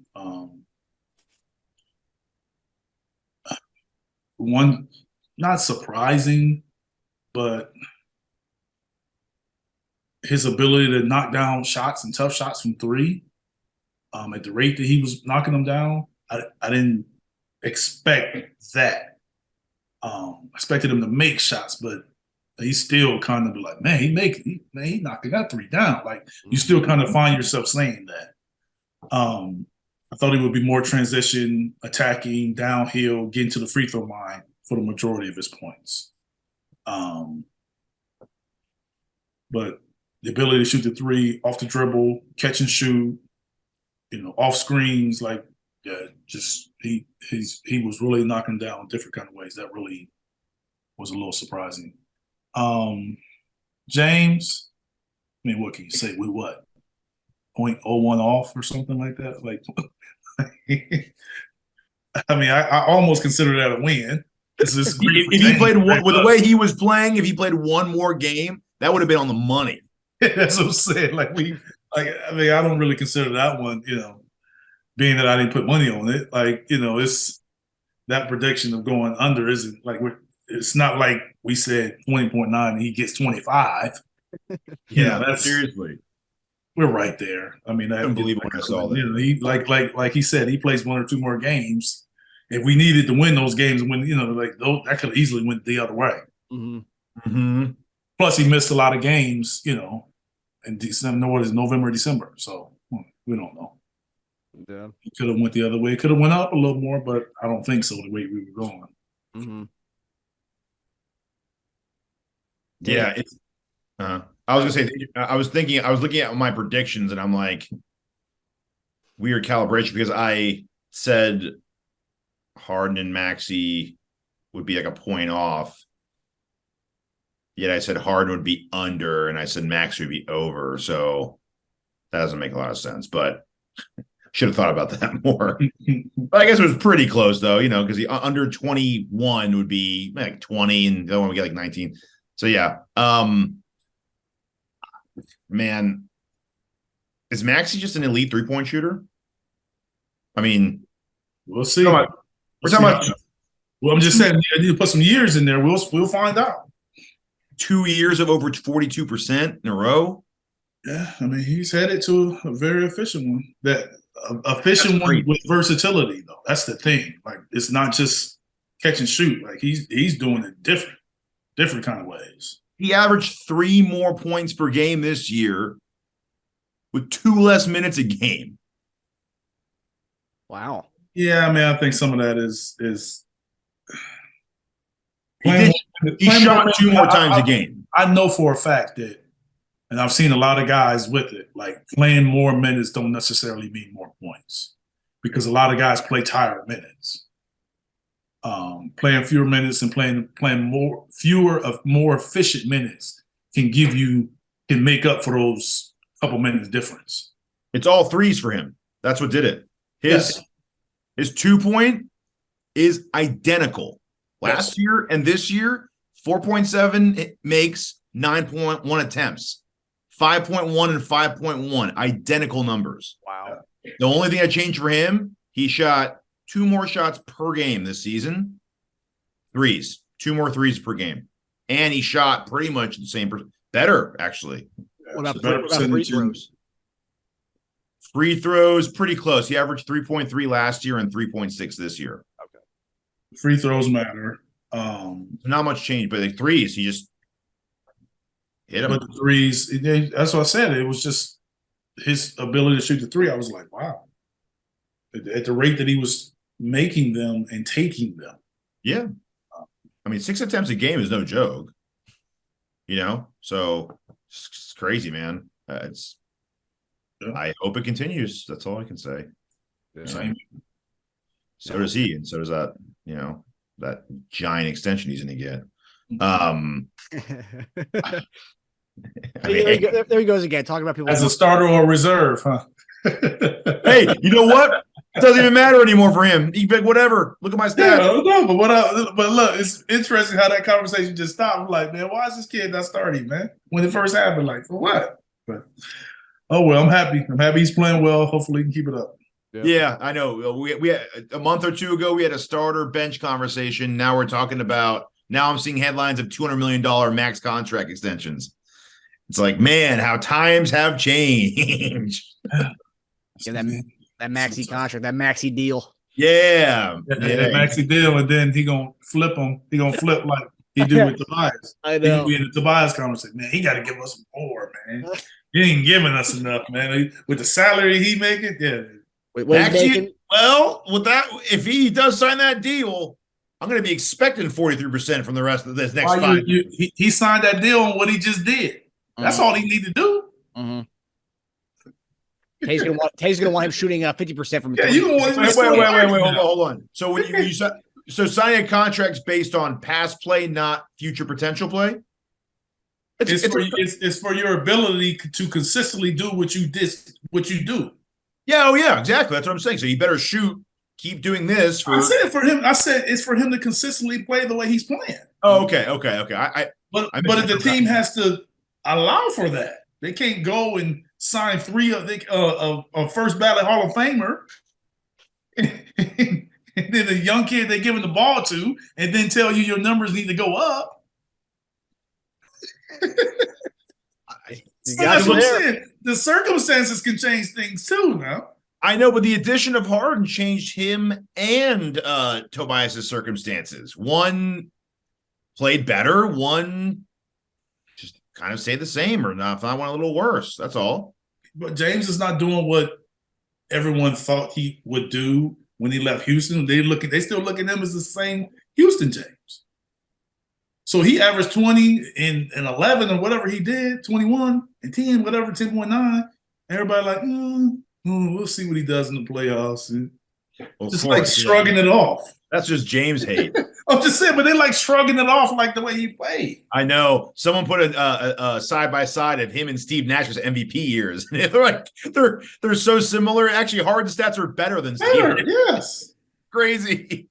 [SPEAKER 4] one not surprising, but his ability to knock down shots and tough shots from three, at the rate that he was knocking them down, I didn't expect that. Expected him to make shots, but he still kind of be like, man, he knocking that three down. Like you still kind of find yourself saying that. I thought he would be more transition, attacking, downhill, getting to the free throw line for the majority of his points. But the ability to shoot the three off the dribble, catch and shoot, off screens, like just he was really knocking down different kind of ways. That really was a little surprising. James, I mean, what can you say? We what? 0.01 off or something like that? Like, I mean, I almost consider that a win.
[SPEAKER 3] If he played with the way he was playing, if he played one more game, that would have been on the money.
[SPEAKER 4] That's what I'm saying. I don't really consider that one, being that I didn't put money on it. It's that prediction of going under isn't it's not like we said 20.9 and he gets 25.
[SPEAKER 3] That's seriously.
[SPEAKER 4] We're right there. I mean, I
[SPEAKER 3] couldn't believe when I saw that.
[SPEAKER 4] He like he said, he plays one or two more games. If we needed to win those games, that could easily went the other way.
[SPEAKER 2] Mm-hmm.
[SPEAKER 3] Mm-hmm.
[SPEAKER 4] Plus, he missed a lot of games, in December, November, December. So we don't know.
[SPEAKER 2] Yeah.
[SPEAKER 4] He could have went the other way. It could have went up a little more, but I don't think so. The way we were going.
[SPEAKER 2] Mm-hmm.
[SPEAKER 3] Yeah, it's. I was gonna say. I was looking at my predictions, and I'm like, weird calibration because I said Harden and Maxey would be like a point off. Yet I said Harden would be under, and I said Maxey would be over. So that doesn't make a lot of sense, but should have thought about that more. But I guess it was pretty close, though, because the under 21 would be like 20, and the other one would get like 19. So, yeah. Man, is Maxey just an elite three-point shooter? I mean,
[SPEAKER 4] we'll see.
[SPEAKER 3] We're talking about
[SPEAKER 4] well, I'm just saying, I need to put some years in there. We'll find out. 2
[SPEAKER 3] years of over 42% in a row.
[SPEAKER 4] Yeah, I mean, he's headed to a very efficient one. That efficient one with versatility, though. That's the thing. It's not just catch and shoot. He's doing it different kind of ways.
[SPEAKER 3] He averaged 3 more points per game this year with 2 less minutes a game.
[SPEAKER 2] Wow.
[SPEAKER 4] Yeah, I mean, I think some of that is
[SPEAKER 3] he shot 2 more times a game.
[SPEAKER 4] I know for a fact that, and I've seen a lot of guys with it, playing more minutes don't necessarily mean more points because a lot of guys play tired minutes. Playing fewer minutes and playing more efficient minutes can make up for those couple minutes difference.
[SPEAKER 3] It's all threes for him. That's what did it. His 2-point is identical. Last year and this year, 4.7 makes, 9.1 attempts, 5.1 and 5.1, identical numbers.
[SPEAKER 2] Wow.
[SPEAKER 3] The only thing that changed for him, he shot 2 more shots per game this season. Threes, 2 more threes per game. And he shot pretty much the same, better, actually.
[SPEAKER 2] What about free throws?
[SPEAKER 3] Free throws, pretty close. He averaged 3.3 last year and 3.6 this year.
[SPEAKER 4] Okay. Free throws matter.
[SPEAKER 3] Not much change, but the threes, he just hit them.
[SPEAKER 4] But the threes, that's what I said. It was just his ability to shoot the three. I was like, wow. At the rate that he was making them and taking them.
[SPEAKER 3] Yeah. I mean, 6 attempts a game is no joke. So it's crazy, man. I hope it continues. That's all I can say.
[SPEAKER 2] Yeah.
[SPEAKER 3] So does he, and so does that, that giant extension he's going to get.
[SPEAKER 2] There he goes again, talking about people
[SPEAKER 4] as a starter or reserve, huh?
[SPEAKER 3] Hey, you know what? It doesn't even matter anymore for him. He pick whatever. Look at my stats.
[SPEAKER 4] Yeah, but look, it's interesting how that conversation just stopped. I'm like, man, why is this kid not starting, man? When it first happened, for what? But oh well, I'm happy. I'm happy he's playing well. Hopefully, he can keep it up.
[SPEAKER 3] Yeah, I know. We had, a month or two ago, we had a starter bench conversation. Now we're talking about. Now I'm seeing headlines of $200 million max contract extensions. It's like, man, how times have changed.
[SPEAKER 2] Yeah, that Maxey contract, that Maxey deal.
[SPEAKER 3] Yeah.
[SPEAKER 4] That Maxey deal, and then he gonna flip him. He gonna flip like he do with Tobias.
[SPEAKER 2] I know.
[SPEAKER 4] He in the Tobias conversation, man. He got to give us more, man. He ain't giving us enough, man. With the salary he making, yeah.
[SPEAKER 2] Wait, what
[SPEAKER 3] Maxey,
[SPEAKER 2] making?
[SPEAKER 3] well, with that, if he does sign that deal, I'm going to be expecting 43% from the rest of this next 5 years.
[SPEAKER 4] He signed that deal on what he just did. That's all he need to do.
[SPEAKER 2] Mm-hmm. Tay's gonna want him shooting 50% from.
[SPEAKER 4] Yeah, you gonna want
[SPEAKER 3] him. Wait, hold on. So when you signing a contract's based on past play, not future potential play.
[SPEAKER 4] It's for your ability to consistently do what you do.
[SPEAKER 3] Yeah, exactly. That's what I'm saying. So you better shoot keep doing this for.
[SPEAKER 4] I said for him. I said it's for him to consistently play the way he's playing.
[SPEAKER 3] Oh, okay. But
[SPEAKER 4] if the team has to allow for that, they can't go and sign 3 of a first ballot Hall of Famer, and then a young kid they giving the ball to, and then tell you your numbers need to go up. That's what I'm saying. The circumstances can change things too. Now
[SPEAKER 3] I know, but the addition of Harden changed him and Tobias's circumstances. One played better, one just kind of stayed the same, or not, if not one a little worse. That's all.
[SPEAKER 4] But James is not doing what everyone thought he would do when he left Houston. They still look at him as the same Houston James. So he averaged 20 and 11 or whatever he did, 21 and 10, whatever, 10.9. Everybody like, we'll see what he does in the playoffs. And just like shrugging it off.
[SPEAKER 3] That's just James hate.
[SPEAKER 4] I'm just saying, but they like shrugging it off like the way he played.
[SPEAKER 3] I know. Someone put a side by side of him and Steve Nash's MVP years. They're like they're so similar. Actually, Harden's stats are better than Steve.
[SPEAKER 4] Yes.
[SPEAKER 3] Crazy.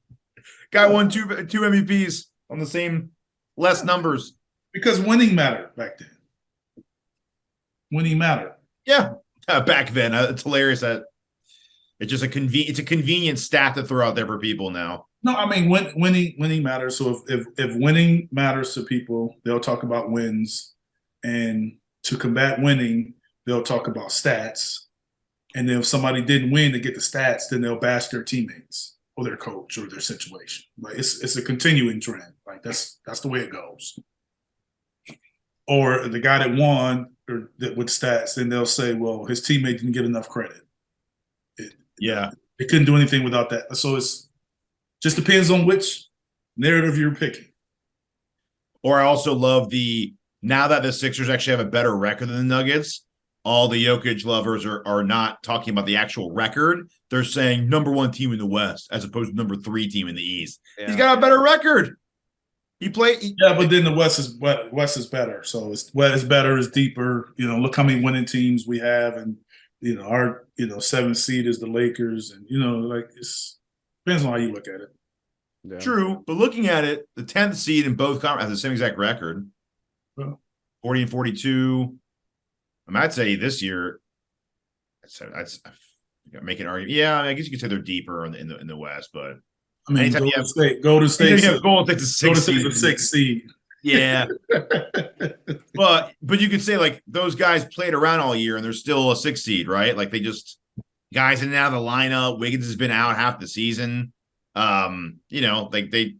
[SPEAKER 3] Guy won two MVPs on the same less numbers.
[SPEAKER 4] Because winning mattered back then. Winning mattered.
[SPEAKER 3] Yeah. Back then. It's hilarious that it's just a convenient stat to throw out there for people now.
[SPEAKER 4] No, I mean winning matters. So if winning matters to people, they'll talk about wins, and to combat winning, they'll talk about stats. And then if somebody didn't win to get the stats, then they'll bash their teammates or their coach or their situation. Like it's a continuing trend. Like that's the way it goes. Or the guy that won or with stats, then they'll say, well, his teammate didn't get enough credit. They couldn't do anything without that. So it's just depends on which narrative you're picking.
[SPEAKER 3] Or I also love now that the Sixers actually have a better record than the Nuggets, all the Jokic lovers are not talking about the actual record. They're saying number 1 team in the West as opposed to number 3 team in the East. Yeah. He's got a better record.
[SPEAKER 4] But then the West is better. So it's better, it's deeper. Look how many winning teams we have, and our 7th seed is the Lakers, and it's depends on how you look at it.
[SPEAKER 3] Yeah. True, but looking at it, the 10th seed in both conferences has the same exact record, 40 and 42. I'd say this year, I'd make an argument. Yeah, I guess you could say they're deeper in the West, but
[SPEAKER 4] I mean, Golden State,
[SPEAKER 3] Golden State's the 6th seed. Yeah, but you could say like those guys played around all year and they're still a 6th seed, right? Like they just guys in and out of the lineup. Wiggins has been out half the season. Like they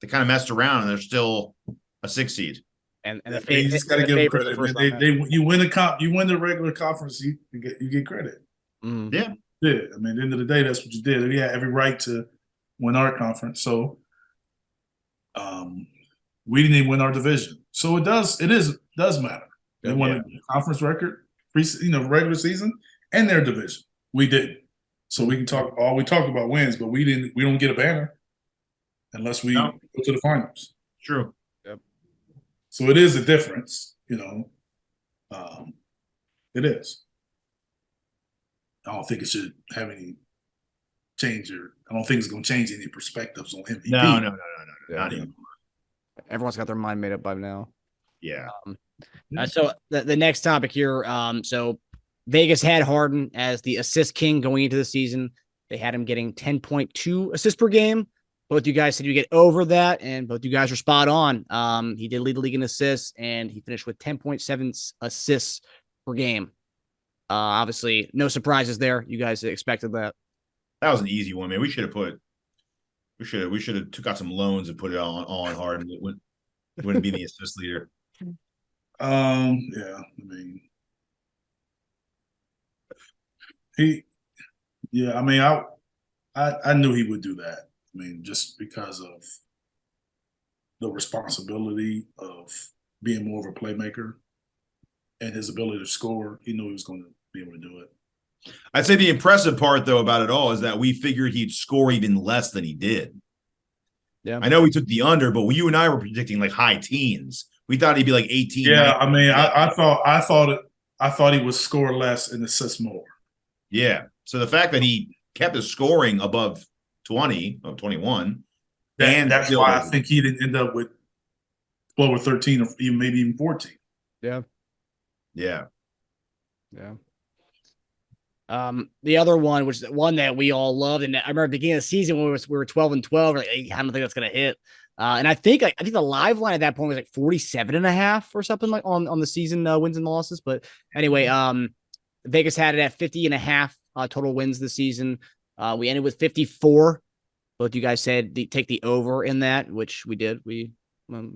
[SPEAKER 3] kind of messed around and they're still a 6th seed.
[SPEAKER 4] And you just got to give them credit. You win the regular conference, you get credit.
[SPEAKER 3] Mm. Yeah.
[SPEAKER 4] I mean, at the end of the day, that's what you did. We had every right to win our conference. So, we didn't even win our division. So it does matter. They won a conference record, regular season, and their division. We didn't. So we can talk. We talked about wins, but we didn't. We don't get a banner unless we go to the finals.
[SPEAKER 3] True. Yep.
[SPEAKER 4] So it is a difference. It is. I don't think it should have any change, or I don't think it's going to change any perspectives on MVP.
[SPEAKER 3] No. Not even.
[SPEAKER 5] Everyone's got their mind made up by now.
[SPEAKER 3] Yeah.
[SPEAKER 2] So the next topic here. So Vegas had Harden as the assist king going into the season. They had him getting 10.2 assists per game. Both you guys said you get over that, and both you guys are spot on. He did lead the league in assists, and he finished with 10.7 assists per game. Obviously, no surprises there. You guys expected that.
[SPEAKER 3] That was an easy one, man. We should have took out some loans and put it all on Harden. It wouldn't be the assist leader.
[SPEAKER 4] Yeah, I mean, I knew he would do that. I mean, just because of the responsibility of being more of a playmaker and his ability to score, he knew he was going to be able to do it.
[SPEAKER 3] I'd say the impressive part, though, about it all is that we figured he'd score even less than he did.
[SPEAKER 5] Yeah,
[SPEAKER 3] I know we took the under, but you and I were predicting like high teens. We thought he'd be like 18.
[SPEAKER 4] Yeah, 19. I mean, I thought he would score less and assist more.
[SPEAKER 3] Yeah. So the fact that he kept his scoring above 20 of 21.
[SPEAKER 4] That's
[SPEAKER 3] still
[SPEAKER 4] why I think he didn't end up with 12 or 13 or even maybe even 14.
[SPEAKER 5] Yeah.
[SPEAKER 3] Yeah.
[SPEAKER 5] Yeah.
[SPEAKER 2] The other one, which is one that we all loved, and I remember at the beginning of the season when we were 12 and 12, like, I don't think that's gonna hit. And I think the live line at that point was like 47.5 or something like on the season wins and losses. But anyway, Vegas had it at 50.5 total wins this season. We ended with 54. Both you guys said take the over in that, which we did. We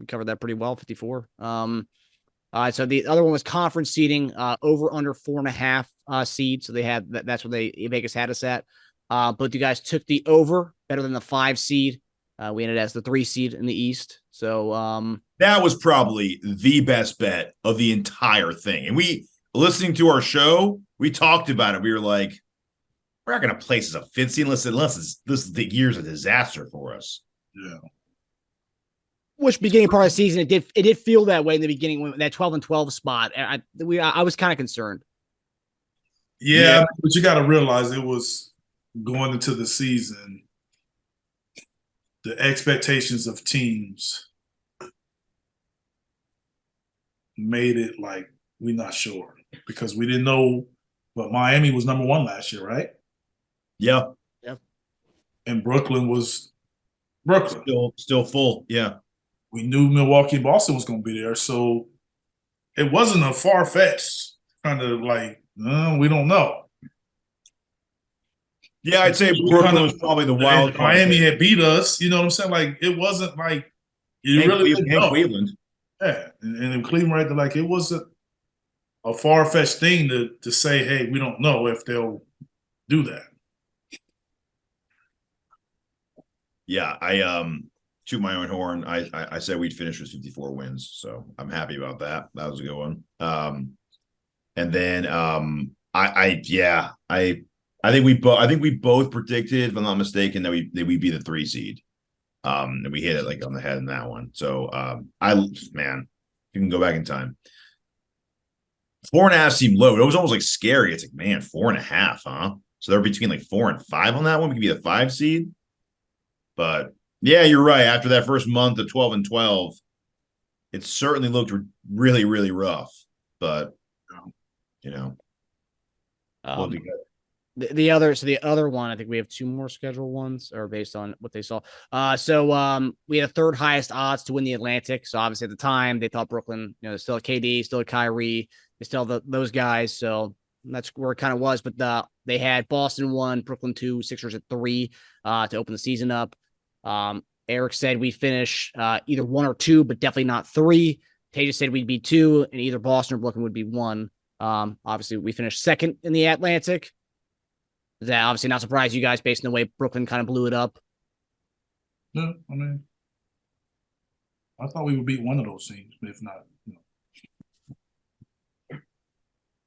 [SPEAKER 2] covered that pretty well, 54. So the other one was conference seeding, over under 4.5 seed. So they had that's what Vegas had us at. Both you guys took the over, better than the 5 seed. We ended as the 3 seed in the East. So
[SPEAKER 3] that was probably the best bet of the entire thing. And we, listening to our show, we talked about it. We were like, we're not going to place as a 5th seed unless this is the year's a disaster for us.
[SPEAKER 4] Yeah.
[SPEAKER 2] Which beginning part of the season, it did feel that way in the beginning when that 12 and 12 spot. I was kind of concerned.
[SPEAKER 4] Yeah, but you got to realize it was going into the season, the expectations of teams made it like we're not sure because we didn't know, but Miami was number 1 last year, right?
[SPEAKER 3] Yeah.
[SPEAKER 4] And Brooklyn was Brooklyn.
[SPEAKER 3] Still full. Yeah.
[SPEAKER 4] We knew Milwaukee and Boston was going to be there. So it wasn't a far-fetched kind of like, we don't know.
[SPEAKER 3] Yeah, I'd say Brooklyn was probably the wild card.
[SPEAKER 4] Miami had beat us. You know what I'm saying? Like, it wasn't like you really didn't know.
[SPEAKER 3] Cleveland.
[SPEAKER 4] Yeah. And in Cleveland, right, like it wasn't a far-fetched thing to say, hey, we don't know if they'll do that.
[SPEAKER 3] Yeah, I toot my own horn. I said we'd finish with 54 wins, so I'm happy about that. That was a good one. And then I think we both predicted, if I'm not mistaken, that we'd be the 3 seed. And we hit it like on the head in that one. So you can go back in time. 4.5 seemed low. It was almost like scary. It's like, man, 4.5, huh? So they're between like 4 and 5 on that one. We could be the 5 seed. But yeah, you're right. After that first month of 12 and 12, it certainly looked really, really rough. But
[SPEAKER 2] the other one, I think we have 2 more scheduled ones, or based on what they saw. So we had a 3rd highest odds to win the Atlantic. So obviously at the time they thought Brooklyn, they still had KD, still had Kyrie, they still have those guys. So that's where it kind of was. But they had Boston 1, Brooklyn 2, Sixers at 3 to open the season up. Eric said we finish either 1 or 2, but definitely not 3. Teja said we'd be 2, and either Boston or Brooklyn would be 1. Obviously, we finished 2nd in the Atlantic. That obviously not surprised you guys based on the way Brooklyn kind of blew it up.
[SPEAKER 4] Yeah, I mean, I thought we would beat one of those teams, but if not,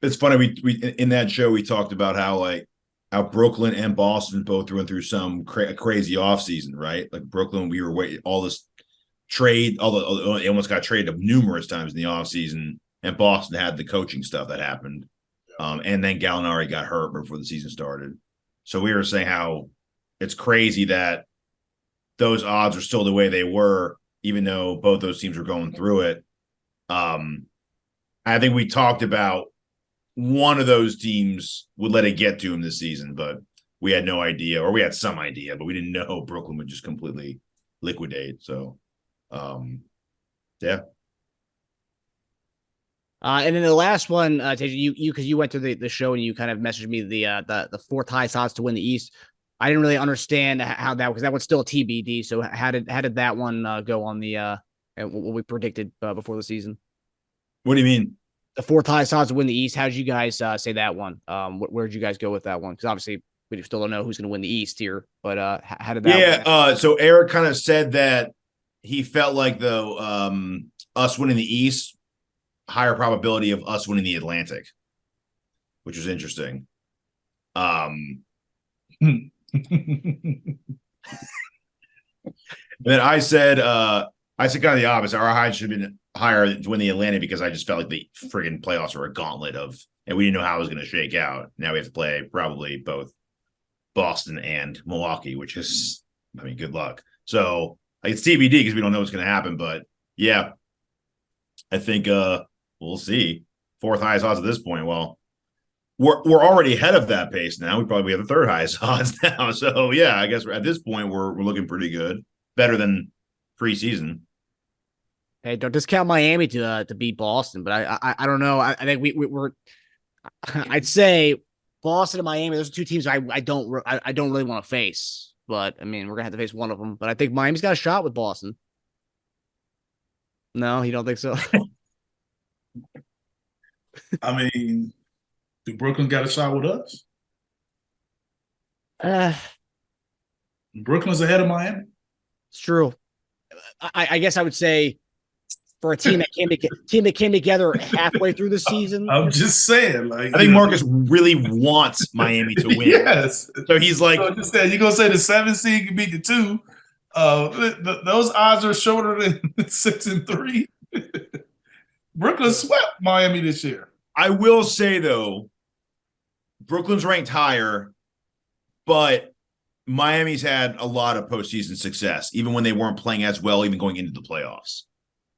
[SPEAKER 3] It's funny. We in that show we talked about how Brooklyn and Boston both went through some crazy offseason, right? Like Brooklyn, we were waiting all this trade, although they almost got traded up numerous times in the offseason, and Boston had the coaching stuff that happened. And then Gallinari got hurt before the season started. So we were saying how it's crazy that those odds are still the way they were, even though both those teams were going through it. I think we talked about one of those teams would let it get to them this season, but we had no idea, or we had some idea, but we didn't know Brooklyn would just completely liquidate. So, yeah.
[SPEAKER 2] And then the last one, Teja, because you went to the show and you kind of messaged me the 4th highest odds to win the East. I didn't really understand how that, because that one's still a TBD. So how did that one go on the what we predicted before the season?
[SPEAKER 3] What do you mean?
[SPEAKER 2] The 4th highest odds to win the East. How did you guys say that one? Where did you guys go with that one? Because obviously we still don't know who's going to win the East here. But how did that?
[SPEAKER 3] Yeah. So Eric kind of said that he felt like us winning the East, higher probability of us winning the Atlantic, which was interesting. Then I said kind of the opposite. Our high should have been higher to win the Atlantic because I just felt like the friggin' playoffs were a gauntlet and we didn't know how it was going to shake out. Now we have to play probably both Boston and Milwaukee, which is, I mean, good luck. So it's TBD because we don't know what's going to happen. But yeah, I think we'll see. Fourth highest odds at this point. Well, we're already ahead of that pace now. We probably have the third highest odds now. So yeah, I guess at this point we're looking pretty good, better than preseason.
[SPEAKER 5] Hey, don't discount Miami to beat Boston, but I don't know. I think we're I'd say Boston and Miami. Those are two teams I don't really want to face. But I mean, we're gonna have to face one of them. But I think Miami's got a shot with Boston. No, you don't think so?
[SPEAKER 4] I mean, do Brooklyn got a shot with us? Brooklyn's ahead of Miami.
[SPEAKER 5] It's true. I guess I would say for a team that came together halfway through the season.
[SPEAKER 4] I'm just saying, like
[SPEAKER 3] I think Marcus really wants Miami to win.
[SPEAKER 4] Yes.
[SPEAKER 3] So he's like,
[SPEAKER 4] you're gonna say the 7 seed can beat the 2. Those odds are shorter than 6 and 3. Brooklyn swept Miami this year.
[SPEAKER 3] I will say though, Brooklyn's ranked higher, but Miami's had a lot of postseason success, even when they weren't playing as well, even going into the playoffs.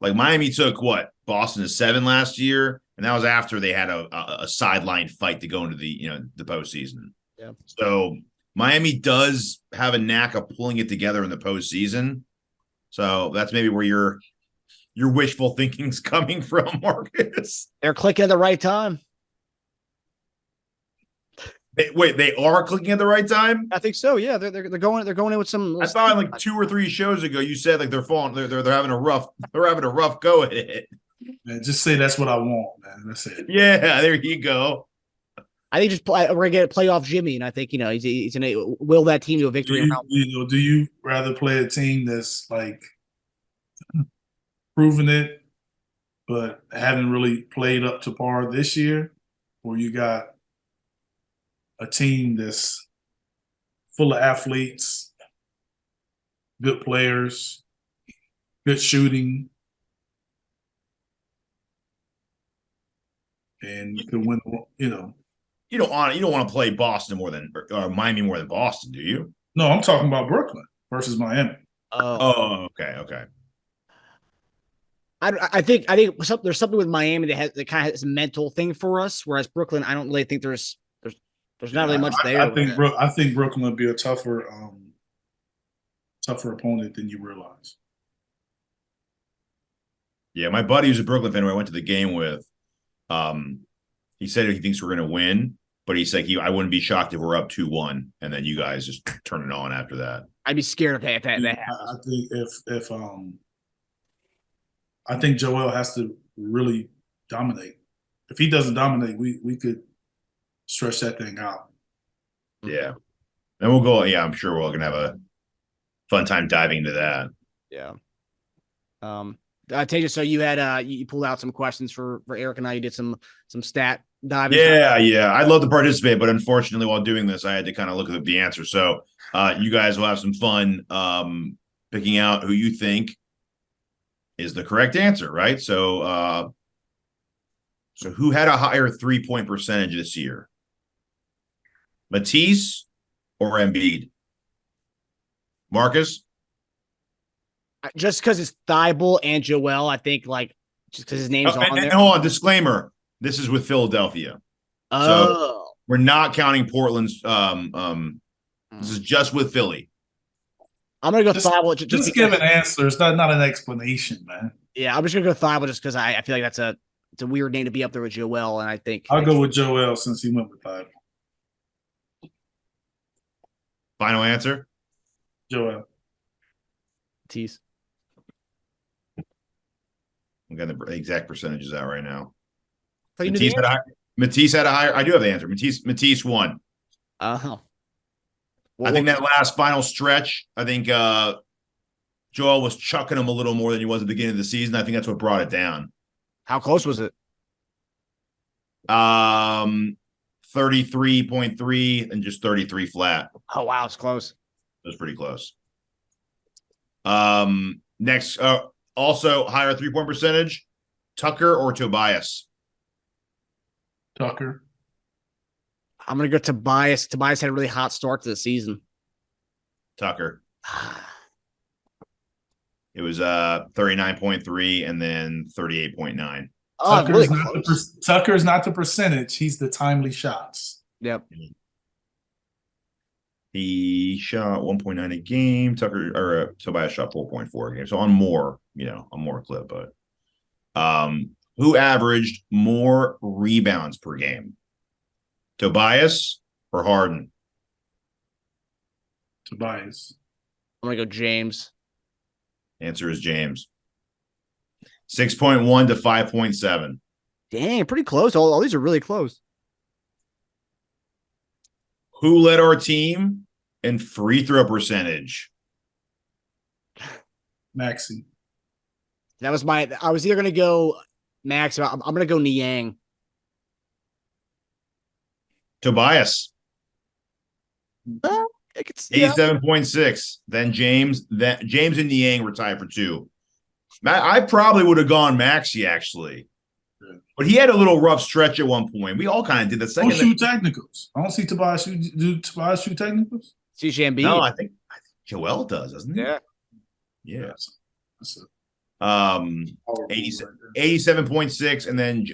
[SPEAKER 3] Like Miami took Boston to 7 last year, and that was after they had a sideline fight to go into the postseason.
[SPEAKER 5] Yeah.
[SPEAKER 3] So Miami does have a knack of pulling it together in the postseason. So that's maybe where your wishful thinking's coming from, Marcus.
[SPEAKER 5] They're clicking at the right time.
[SPEAKER 3] They are clicking at the right time?
[SPEAKER 5] I think so. Yeah, they're going in with some.
[SPEAKER 3] I thought like 2 or 3 shows ago you said like they're falling. They're having a rough go at it.
[SPEAKER 4] Man, just say that's what I want, man. That's it.
[SPEAKER 3] Yeah, there you go.
[SPEAKER 5] I think we're gonna get playoff Jimmy, and I think he's gonna will that team to a victory.
[SPEAKER 4] Do you rather play a team that's like proven it, but haven't really played up to par this year, or you got a team that's full of athletes, good players, good shooting, and you can win?
[SPEAKER 3] You don't want to play Boston more than or Miami more than Boston, do you?
[SPEAKER 4] No, I'm talking about Brooklyn versus Miami.
[SPEAKER 3] Oh, okay.
[SPEAKER 5] I think there's something with Miami that kind of has a mental thing for us, whereas Brooklyn, I don't really think there's not really much there.
[SPEAKER 4] I think Brooklyn would be a tougher opponent than you realize.
[SPEAKER 3] Yeah, my buddy who's a Brooklyn fan who I went to the game with, he said he thinks we're going to win, but he's like, I wouldn't be shocked if we're up 2-1, and then you guys just turn it on after that.
[SPEAKER 5] I'd be scared if that happens.
[SPEAKER 4] I think if I think Joel has to really dominate. If he doesn't dominate, we could stretch that thing out.
[SPEAKER 3] Yeah. And we'll go, I'm sure we're going to have a fun time diving into that.
[SPEAKER 5] Yeah. Teja, so you had you pulled out some questions for Eric and I. You did some stat diving.
[SPEAKER 3] Yeah. I'd love to participate, but unfortunately, while doing this, I had to kind of look at the answer. So you guys will have some fun picking out who you think is the correct answer, right? So who had a higher 3-point percentage this year? Matisse or Embiid? Marcus?
[SPEAKER 5] Just because it's Thybulle and Joel, I think just because his name's on there.
[SPEAKER 3] And hold on, disclaimer: this is with Philadelphia. So we're not counting Portland's. This is just with Philly.
[SPEAKER 5] I'm gonna go Thybulle.
[SPEAKER 4] Just give an answer. It's not an explanation, man.
[SPEAKER 5] Yeah, I'm just gonna go Thybulle just because I feel like it's a weird name to be up there with Joel, and I think
[SPEAKER 4] I'll go with Joel since he went with Thybulle.
[SPEAKER 3] Final answer?
[SPEAKER 4] Joel.
[SPEAKER 5] Tease.
[SPEAKER 3] I'm getting the exact percentages out right now.
[SPEAKER 5] Matisse
[SPEAKER 3] had a higher. I do have the answer. Matisse won.
[SPEAKER 5] Oh.
[SPEAKER 3] I think that last final stretch, I think Joel was chucking him a little more than he was at the beginning of the season. I think that's what brought it down.
[SPEAKER 5] How close was it?
[SPEAKER 3] 33.3 and just 33 flat.
[SPEAKER 5] Oh, wow. It's close.
[SPEAKER 3] It was pretty close. Next, also higher 3-point percentage, Tucker or Tobias?
[SPEAKER 4] Tucker.
[SPEAKER 5] I'm gonna go Tobias. Tobias had a really hot start to the season.
[SPEAKER 3] Tucker. It was 39.3 and then 38.9.
[SPEAKER 5] Really
[SPEAKER 4] Tucker's not the percentage. He's the timely shots.
[SPEAKER 5] Yep.
[SPEAKER 3] He shot 1.9 a game. Tobias shot 4.4 a game. So on more clip, but who averaged more rebounds per game? Tobias or Harden?
[SPEAKER 4] Tobias.
[SPEAKER 5] I'm gonna go James.
[SPEAKER 3] Answer is James. 6.1 to 5.7.
[SPEAKER 5] Dang, pretty close. All these are really close.
[SPEAKER 3] Who led our team in free throw percentage?
[SPEAKER 4] Maxey.
[SPEAKER 5] I was either gonna go Max. I'm gonna go Niang.
[SPEAKER 3] Tobias. 87.6. Then James and Niang were tied for 2. I probably would have gone Maxey, actually. But he had a little rough stretch at one point. We all kind of did the second.
[SPEAKER 4] Don't shoot technicals. I don't see Tobias shoot. Do Tobias shoot technicals?
[SPEAKER 5] See Embiid.
[SPEAKER 3] No, I think Joel does, doesn't he?
[SPEAKER 5] Yeah.
[SPEAKER 3] Yeah.
[SPEAKER 4] That's
[SPEAKER 3] 87.6, and then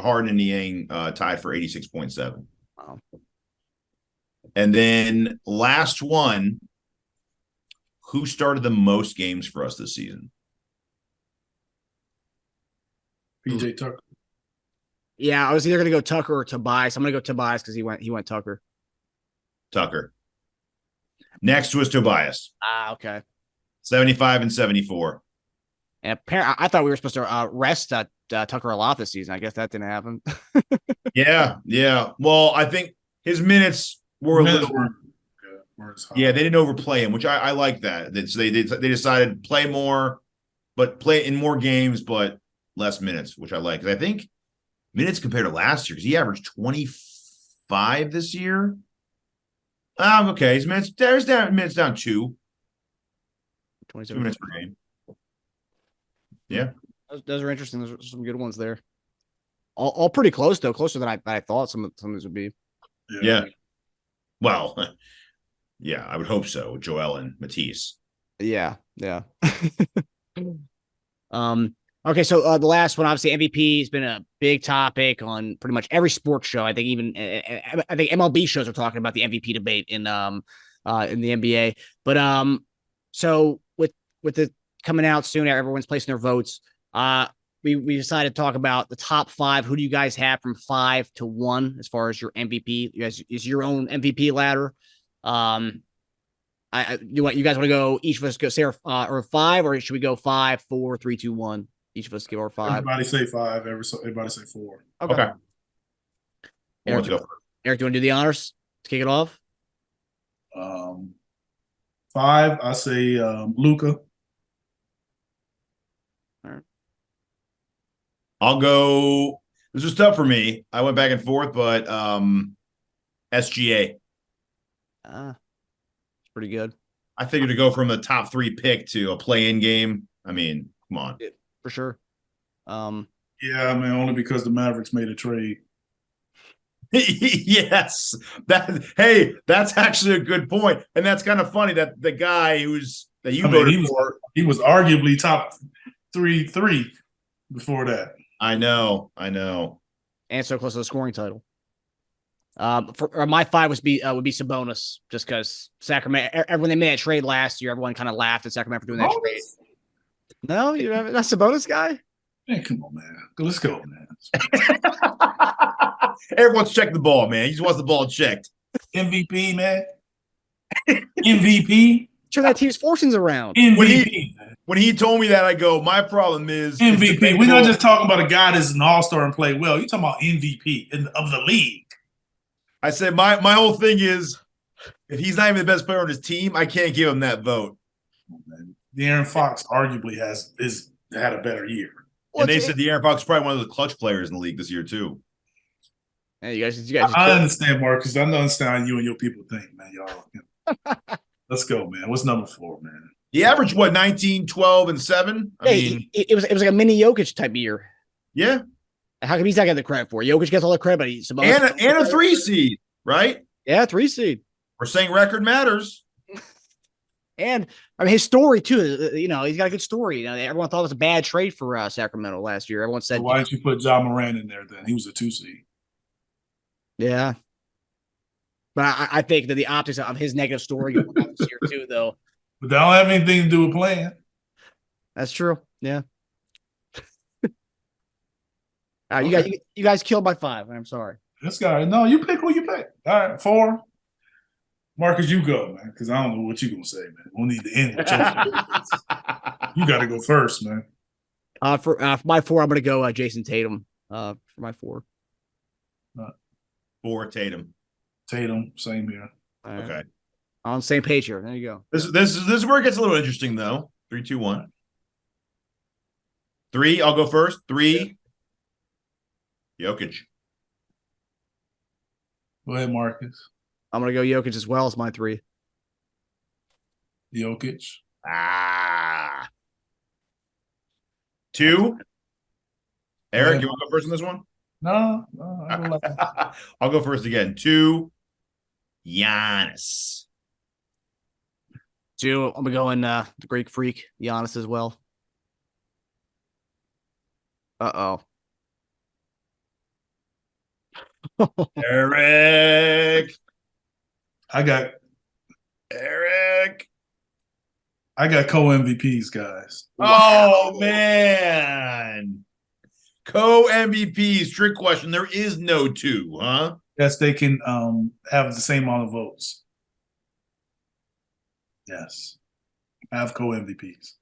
[SPEAKER 3] Harden and Niang tied for 86.7.
[SPEAKER 5] Wow.
[SPEAKER 3] And then last one, who started the most games for us this season?
[SPEAKER 4] PJ Tucker.
[SPEAKER 5] Yeah, I was either gonna go Tucker or Tobias. I'm gonna go Tobias because he went Tucker.
[SPEAKER 3] Tucker. Next was Tobias.
[SPEAKER 5] Okay.
[SPEAKER 3] 75 and 74.
[SPEAKER 5] And apparently, I thought we were supposed to rest Tucker a lot this season. I guess that didn't happen.
[SPEAKER 3] Yeah. Well, I think his minutes were a little. Yeah, they didn't overplay him, which I like that. So they decided to play more, but play in more games, but less minutes, which I like. Because I think minutes compared to last year, because he averaged 25 this year. Okay, his minutes down 2. 2 minutes per game. Yeah,
[SPEAKER 5] those are interesting. Those are some good ones there. All pretty close though, closer than I thought some of these would be.
[SPEAKER 3] Yeah. Well, yeah, I would hope so. Joel and Matisse.
[SPEAKER 5] Yeah. Okay, so the last one, obviously, MVP has been a big topic on pretty much every sports show. I think I think MLB shows are talking about the MVP debate in the NBA. But so with the coming out soon, everyone's placing their votes. We decided to talk about the top 5. Who do you guys have from 5 to 1 as far as your MVP? You guys is your own MVP ladder. You guys want to go? Each of us go say or 5, or should we go 5, 4, 3, 2, 1? Each of us give our 5.
[SPEAKER 4] Everybody say 5. Everybody say 4.
[SPEAKER 3] Okay.
[SPEAKER 5] Eric, do you want to do the honors to kick it off?
[SPEAKER 4] 5, I say Luka.
[SPEAKER 5] All right.
[SPEAKER 3] I'll go. This was tough for me. I went back and forth, but SGA.
[SPEAKER 5] It's pretty good.
[SPEAKER 3] I figured to go from a top 3 pick to a play-in game. I mean, come on.
[SPEAKER 5] For sure.
[SPEAKER 4] Yeah, I mean, only because the Mavericks made a trade.
[SPEAKER 3] Yes. That's actually a good point. And that's kind of funny that the guy that you voted for.
[SPEAKER 4] He was arguably top 3 before that.
[SPEAKER 3] I know.
[SPEAKER 5] And so close to the scoring title. For my 5 would be Sabonis, just because Sacramento. When they made a trade last year, everyone kind of laughed at Sacramento for doing that trade. No, you're not a Sabonis guy.
[SPEAKER 4] Man, come on, man. Let's go, man.
[SPEAKER 3] Everyone's checking the ball, man. He just wants the ball checked.
[SPEAKER 4] MVP, man. MVP.
[SPEAKER 5] Turn that team's fortunes around.
[SPEAKER 4] MVP.
[SPEAKER 3] When he told me that, I go, my problem is
[SPEAKER 4] MVP. We're not just talking about a guy that's an all-star and played well. You're talking about MVP of the league.
[SPEAKER 3] I said my whole thing is if he's not even the best player on his team, I can't give him that vote.
[SPEAKER 4] De'Aaron Fox arguably had a better year.
[SPEAKER 3] And they said De'Aaron Fox is probably one of the clutch players in the league this year too.
[SPEAKER 5] Hey, you guys
[SPEAKER 4] I understand, Marcus. I understand how you and your people think, man. Y'all, let's go, man. What's number 4, man?
[SPEAKER 3] He averaged 19, 12, and 7. I mean,
[SPEAKER 5] it was like a mini Jokic type year.
[SPEAKER 3] Yeah.
[SPEAKER 5] How come he's not getting the credit for it? Jokic gets all the credit, but he's
[SPEAKER 3] and a 3 seed. right?
[SPEAKER 5] Yeah, 3 seed.
[SPEAKER 3] We're saying record matters.
[SPEAKER 5] And I mean, his story too. He's got a good story. Everyone thought it was a bad trade for Sacramento last year. Everyone said,
[SPEAKER 4] So why didn't you put Ja Morant in there then? He was a 2 seed.
[SPEAKER 5] yeah. But I think that the optics of his negative story going on this year too, though.
[SPEAKER 4] But that don't have anything to do with playing.
[SPEAKER 5] That's true. Yeah. You guys killed by 5. I'm sorry.
[SPEAKER 4] This guy, no, you pick who you pick. All right, 4. Marcus, you go, man, because I don't know what you're going to say, man. We'll need to end with you got to go first, man.
[SPEAKER 5] For my 4, I'm going to go Jason Tatum for my 4.
[SPEAKER 3] 4 Tatum.
[SPEAKER 4] Tatum, same here.
[SPEAKER 3] Okay.
[SPEAKER 5] On the same page here. There you go.
[SPEAKER 3] This is where it gets a little interesting, though. 3, 2, 1. 3, I'll go first. 3, Jokic.
[SPEAKER 4] Go ahead, Marcus.
[SPEAKER 5] I'm going to go Jokic as well as my 3.
[SPEAKER 4] Jokic.
[SPEAKER 3] 2. Eric, you want to go first on this one?
[SPEAKER 4] No, I don't like that.
[SPEAKER 3] I'll go first again. 2, Giannis.
[SPEAKER 5] 2, I'm going the Greek Freak, Giannis as well. Uh-oh.
[SPEAKER 3] Eric.
[SPEAKER 4] I got co-MVPs, guys.
[SPEAKER 3] Oh, man. Co-MVPs. Trick question. There is no 2, huh?
[SPEAKER 4] Yes, they can have the same amount of votes. Yes. I have co-MVPs.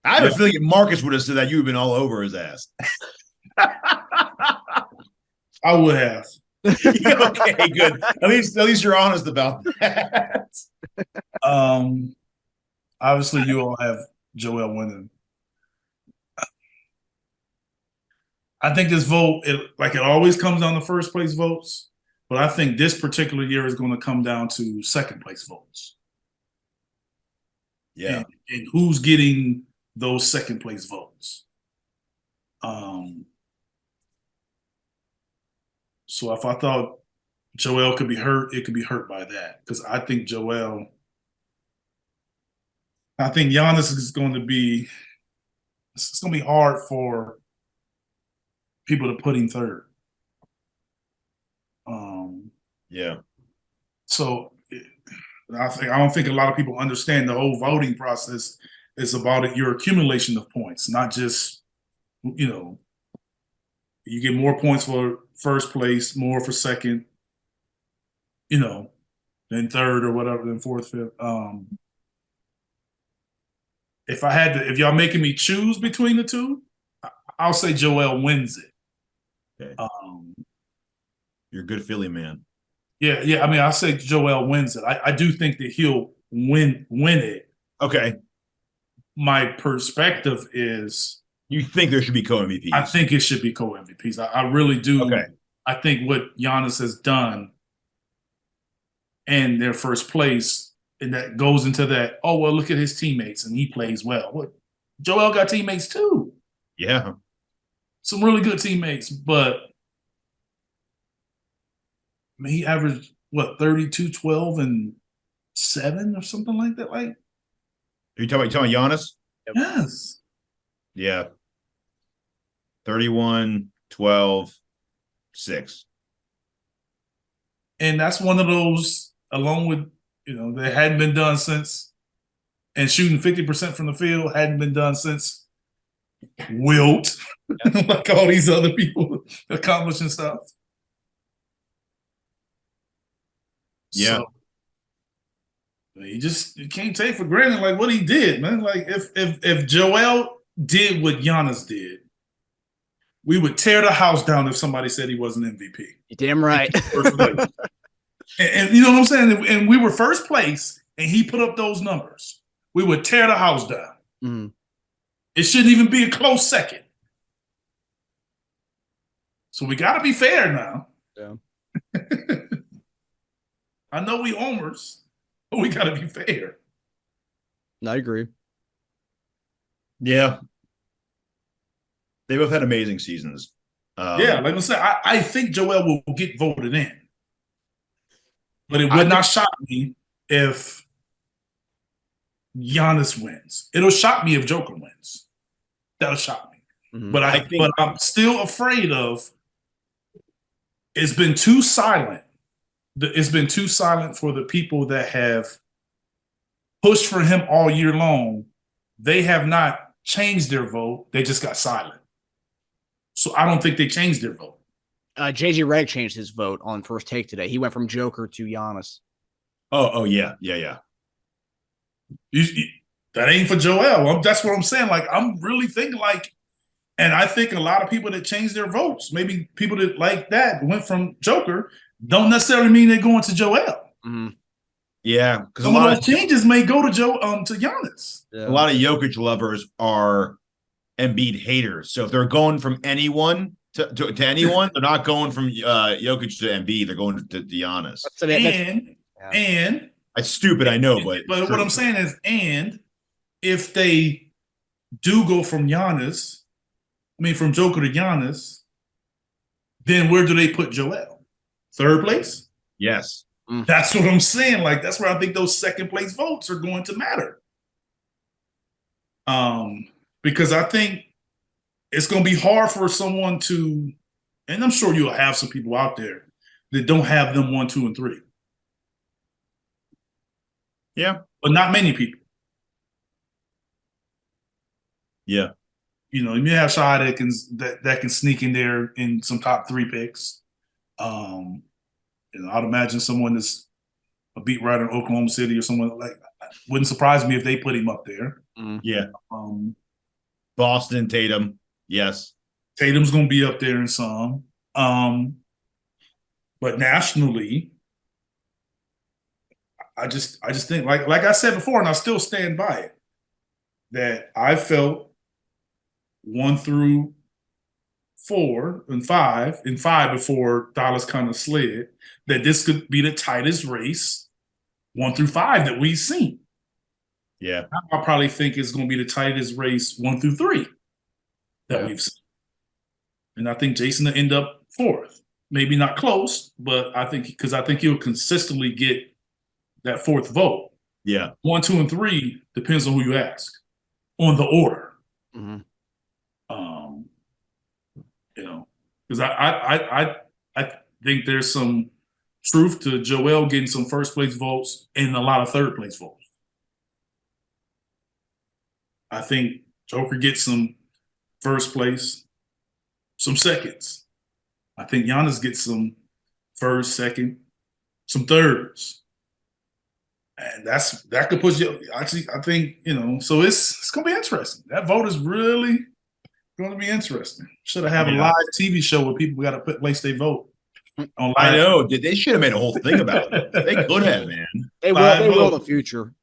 [SPEAKER 3] I have a feeling if Marcus would have said that, you would have been all over his ass.
[SPEAKER 4] I would have.
[SPEAKER 3] Okay, good. At least you're honest about that.
[SPEAKER 4] Obviously, you all have Joel winning. I think this vote, it always comes down to first place votes, but I think this particular year is going to come down to second place votes.
[SPEAKER 3] Yeah.
[SPEAKER 4] And who's getting those second place votes? So if I thought Joel could be hurt, it could be hurt by that. Because I think Giannis is going to be, it's going to be hard for people to put him third.
[SPEAKER 3] Yeah.
[SPEAKER 4] So I don't think a lot of people understand the whole voting process is about your accumulation of points, not just, you get more points for first place, more for second, then third or whatever, then fourth, fifth. If y'all making me choose between the two, I'll say Joel wins it.
[SPEAKER 3] Okay. You're a good Philly man.
[SPEAKER 4] Yeah. I mean, I'll say Joel wins it. I do think that he'll win it.
[SPEAKER 3] Okay.
[SPEAKER 4] My perspective is,
[SPEAKER 3] You think there should be co-MVPs?
[SPEAKER 4] I think it should be co-MVPs. I really do.
[SPEAKER 3] Okay.
[SPEAKER 4] I think what Giannis has done in their first place, and that goes into that, oh, well, look at his teammates, and he plays well. What? Joel got teammates too.
[SPEAKER 3] Yeah.
[SPEAKER 4] Some really good teammates, but I mean, he averaged, 32, 12, and 7 or something like that? Like,
[SPEAKER 3] Are you talking about Giannis?
[SPEAKER 4] yes.
[SPEAKER 3] Yeah. 31, 12, 6.
[SPEAKER 4] And that's one of those, along with, that hadn't been done since, and shooting 50% from the field hadn't been done since Wilt, like all these other people accomplishing stuff.
[SPEAKER 3] Yeah.
[SPEAKER 4] So, you can't take for granted like what he did, man. Like if Joel did what Giannis did, we would tear the house down if somebody said he wasn't MVP.
[SPEAKER 5] You're damn right.
[SPEAKER 4] and you know what I'm saying? And we were first place, and he put up those numbers. We would tear the house down.
[SPEAKER 5] Mm-hmm.
[SPEAKER 4] It shouldn't even be a close second. So we got to be fair now.
[SPEAKER 5] Yeah.
[SPEAKER 4] I know we homers, but we got to be fair.
[SPEAKER 5] I agree.
[SPEAKER 3] Yeah. They both had amazing seasons.
[SPEAKER 4] Like I said, I think Joel will get voted in. But it would not shock me if Giannis wins. It'll shock me if Joker wins. That'll shock me. Mm-hmm. But I'm still afraid of. It's been too silent. It's been too silent for the people that have pushed for him all year long. They have not changed their vote. They just got silent. So I don't think they changed their vote.
[SPEAKER 5] JJ Redick changed his vote on First Take today. He went from Joker to Giannis.
[SPEAKER 3] Oh yeah.
[SPEAKER 4] That ain't for Joel. That's what I'm saying. Like, I'm really thinking like, and I think a lot of people that changed their votes, maybe people that like that went from Joker, don't necessarily mean they're going to Joel.
[SPEAKER 3] Mm-hmm. Yeah, because
[SPEAKER 4] some of those changes may go to to Giannis.
[SPEAKER 3] Yeah. A lot of Jokic lovers are Embiid haters. So if they're going from anyone to anyone, they're not going from Jokic to Embiid. They're going to Giannis.
[SPEAKER 4] And
[SPEAKER 3] it's stupid, I know, but
[SPEAKER 4] what I'm saying is, and if they do go from from Joker to Giannis, then where do they put Joel? Third place?
[SPEAKER 3] Yes.
[SPEAKER 4] That's what I'm saying. Like, that's where I think those second place votes are going to matter. Because I think it's going to be hard for someone to, and I'm sure you'll have some people out there that don't have them 1, 2, and 3.
[SPEAKER 3] Yeah.
[SPEAKER 4] But not many people.
[SPEAKER 3] Yeah.
[SPEAKER 4] You know, you may have Shai that can sneak in there in some top 3 picks. I'd imagine someone that's a beat writer in Oklahoma City or someone like, wouldn't surprise me if they put him up there.
[SPEAKER 3] Yeah. Boston, Tatum. Yes.
[SPEAKER 4] Tatum's going to be up there in some. But nationally, I just think, like I said before, and I still stand by it, that I felt 1 through 4 and 5 before Dallas kind of slid, that this could be the tightest race 1 through 5 that we've seen.
[SPEAKER 3] Yeah.
[SPEAKER 4] I probably think it's going to be the tightest race 1 through 3 that we've seen. And I think Jason will end up 4th. Maybe not close, but I think he'll consistently get that 4th vote.
[SPEAKER 3] Yeah.
[SPEAKER 4] 1, 2, and 3 depends on who you ask on the order.
[SPEAKER 5] Mm-hmm.
[SPEAKER 4] Because I think there's some truth to Joel getting some first place votes and a lot of third place votes. I think Joker gets some first place, some seconds. I think Giannis gets some first, second, some thirds. And that could put you, actually, I think, so it's going to be interesting. That vote is really going to be interesting. Should have a live TV show where people got to place their vote.
[SPEAKER 3] I know. They should have made a whole thing about it. They could have, man.
[SPEAKER 5] They will in the future.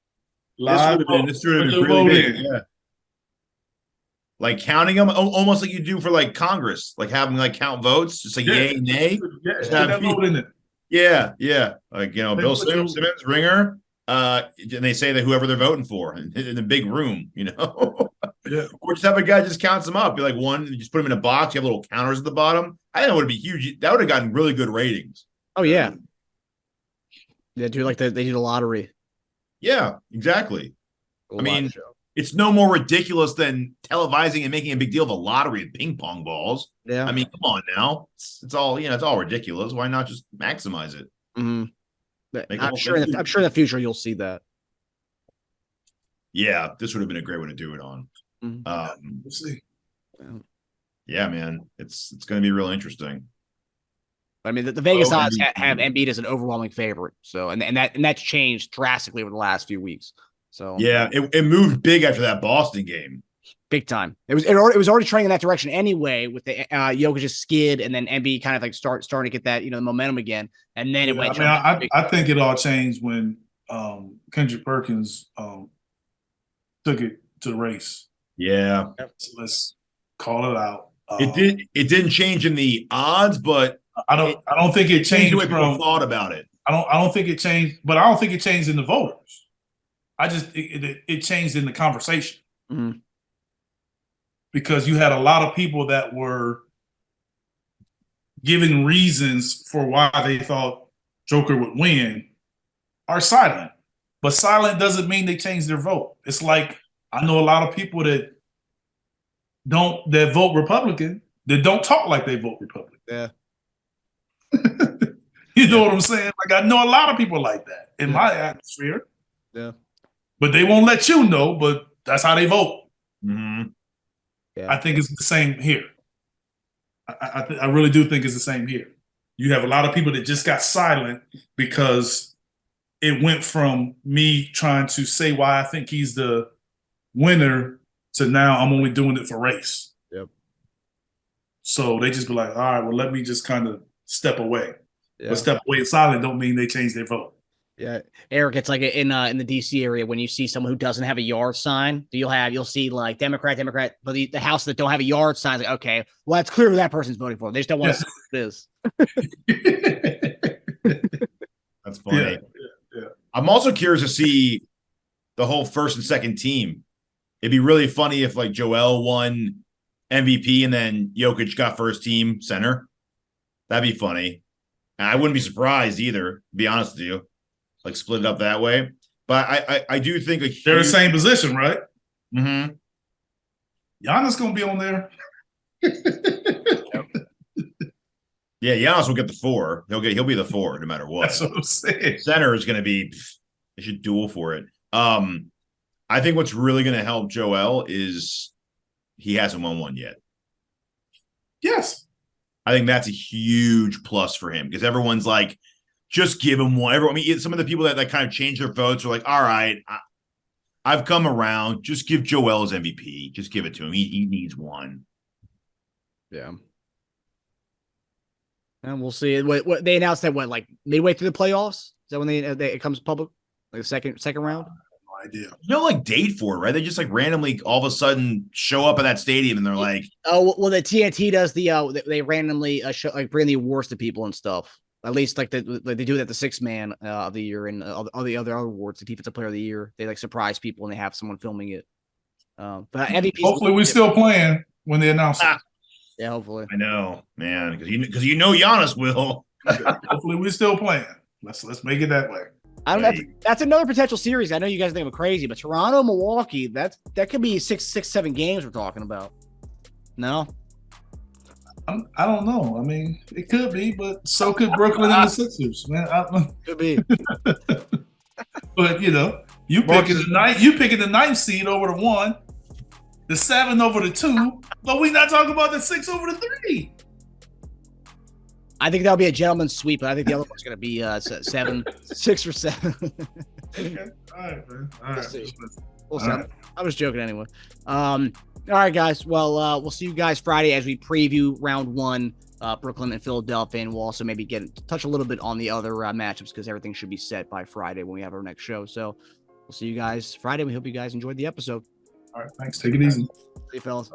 [SPEAKER 3] This would have been really big. Yeah. Like counting them, almost like you do for like Congress, like having like count votes, just like yay, nay.
[SPEAKER 4] Yeah, vote in it.
[SPEAKER 3] Yeah. Like, Bill Simmons, Ringer, and they say that whoever they're voting for in the big room,
[SPEAKER 4] Yeah.
[SPEAKER 3] Or just have a guy just counts them up. Be like one, you just put them in a box. You have little counters at the bottom. I think it would be huge. That would have gotten really good ratings.
[SPEAKER 5] Oh yeah. They do they do the lottery.
[SPEAKER 3] Yeah, exactly. It's no more ridiculous than televising and making a big deal of a lottery of ping pong balls.
[SPEAKER 5] Yeah.
[SPEAKER 3] Come on now. It's all, it's all ridiculous. Why not just maximize it?
[SPEAKER 5] Mm-hmm. I'm sure in the future you'll see that.
[SPEAKER 3] Yeah, this would have been a great one to do it on.
[SPEAKER 5] Mm-hmm.
[SPEAKER 4] We'll see.
[SPEAKER 3] Yeah, man. It's going to be real interesting.
[SPEAKER 5] I mean, the Vegas odds have Embiid as an overwhelming favorite. So, and that's changed drastically over the last few weeks. So
[SPEAKER 3] yeah, it moved big after that Boston game.
[SPEAKER 5] Big time. It was already trending in that direction anyway with the Jokic's skid, and then Embiid kind of like starting to get that the momentum again, and then it went.
[SPEAKER 4] I think it all changed when Kendrick Perkins took it to the race.
[SPEAKER 3] Yeah,
[SPEAKER 4] so let's call it out.
[SPEAKER 3] It didn't change in the odds, but
[SPEAKER 4] I don't think it changed
[SPEAKER 3] the way people thought about it.
[SPEAKER 4] I don't think it changed, but I don't think it changed in the voters. It changed in the conversation.
[SPEAKER 5] Mm-hmm.
[SPEAKER 4] Because you had a lot of people that were giving reasons for why they thought Joker would win are silent. But silent doesn't mean they change their vote. It's like I know a lot of people that vote Republican that don't talk like they vote Republican.
[SPEAKER 5] Yeah.
[SPEAKER 4] You know what I'm saying? Like I know a lot of people like that in my atmosphere.
[SPEAKER 5] Yeah.
[SPEAKER 4] But they won't let you know, but that's how they vote.
[SPEAKER 3] Mm-hmm.
[SPEAKER 5] Yeah.
[SPEAKER 4] I think it's the same here. I really do think it's the same here. You have a lot of people that just got silent because it went from me trying to say why I think he's the winner to now I'm only doing it for race.
[SPEAKER 5] Yep.
[SPEAKER 4] So they just be like, all right, well, let me just kind of step away.
[SPEAKER 5] Yeah.
[SPEAKER 4] But step away silent don't mean they change their vote.
[SPEAKER 5] Yeah, Eric, it's like in the DC area when you see someone who doesn't have a yard sign, you'll see like Democrat, but the house that don't have a yard sign, like, okay, well, it's clear who that person's voting for. They just don't want to see what it is.
[SPEAKER 3] That's funny.
[SPEAKER 4] Yeah.
[SPEAKER 3] I'm also curious to see the whole first and second team. It'd be really funny if like Joel won MVP and then Jokic got first team center. That'd be funny. And I wouldn't be surprised either, to be honest with you. Like split it up that way. But I do think
[SPEAKER 4] they're the same position, right?
[SPEAKER 3] Mm-hmm.
[SPEAKER 4] Giannis gonna be on there.
[SPEAKER 3] Yeah, Giannis will get the 4. He'll be the 4 no matter what.
[SPEAKER 4] That's what I'm saying.
[SPEAKER 3] Center is gonna be they should duel for it. I think what's really gonna help Joel is he hasn't won one yet.
[SPEAKER 4] Yes.
[SPEAKER 3] I think that's a huge plus for him because everyone's like, just give him one. I mean, some of the people that kind of change their votes are like, all right, I've come around. Just give Joel his MVP. Just give it to him. He needs one.
[SPEAKER 5] Yeah. And we'll see. What they announced that like midway through the playoffs? Is that when it comes public? Like the second round?
[SPEAKER 4] No idea.
[SPEAKER 3] No like date for it, right? They just like randomly all of a sudden show up at that stadium and they're like,
[SPEAKER 5] oh well, the TNT does they randomly bring the awards to people and stuff. At least like they do that the 6th man of the year and all the other awards, the defensive player of the year. They like surprise people and they have someone filming it. But MVP.
[SPEAKER 4] Hopefully, we're still playing when they announce it.
[SPEAKER 5] Yeah, hopefully.
[SPEAKER 3] I know, man, because you know Giannis will.
[SPEAKER 4] Hopefully, we're still playing. Let's make it that way.
[SPEAKER 5] I don't know. That's another potential series. I know you guys think I'm crazy, but Toronto, Milwaukee, that could be 7 games we're talking about. No.
[SPEAKER 4] I don't know. I mean, it could be, but so could Brooklyn and the Sixers, man.
[SPEAKER 5] Could be.
[SPEAKER 4] But you picking the 9th seed over the 1, the 7 over the 2, but we not talking about the 6 over the 3.
[SPEAKER 5] I think that'll be a gentleman's sweep, but I think the other one's going to be 6 or 7.
[SPEAKER 4] Okay. All right, man. All right.
[SPEAKER 5] We'll see. Right. I was joking anyway. All right, guys. Well, we'll see you guys Friday as we preview round 1, Brooklyn and Philadelphia, and we'll also maybe touch a little bit on the other matchups because everything should be set by Friday when we have our next show. So we'll see you guys Friday. We hope you guys enjoyed the episode.
[SPEAKER 4] All right, thanks. Take it easy.
[SPEAKER 5] See you, fellas.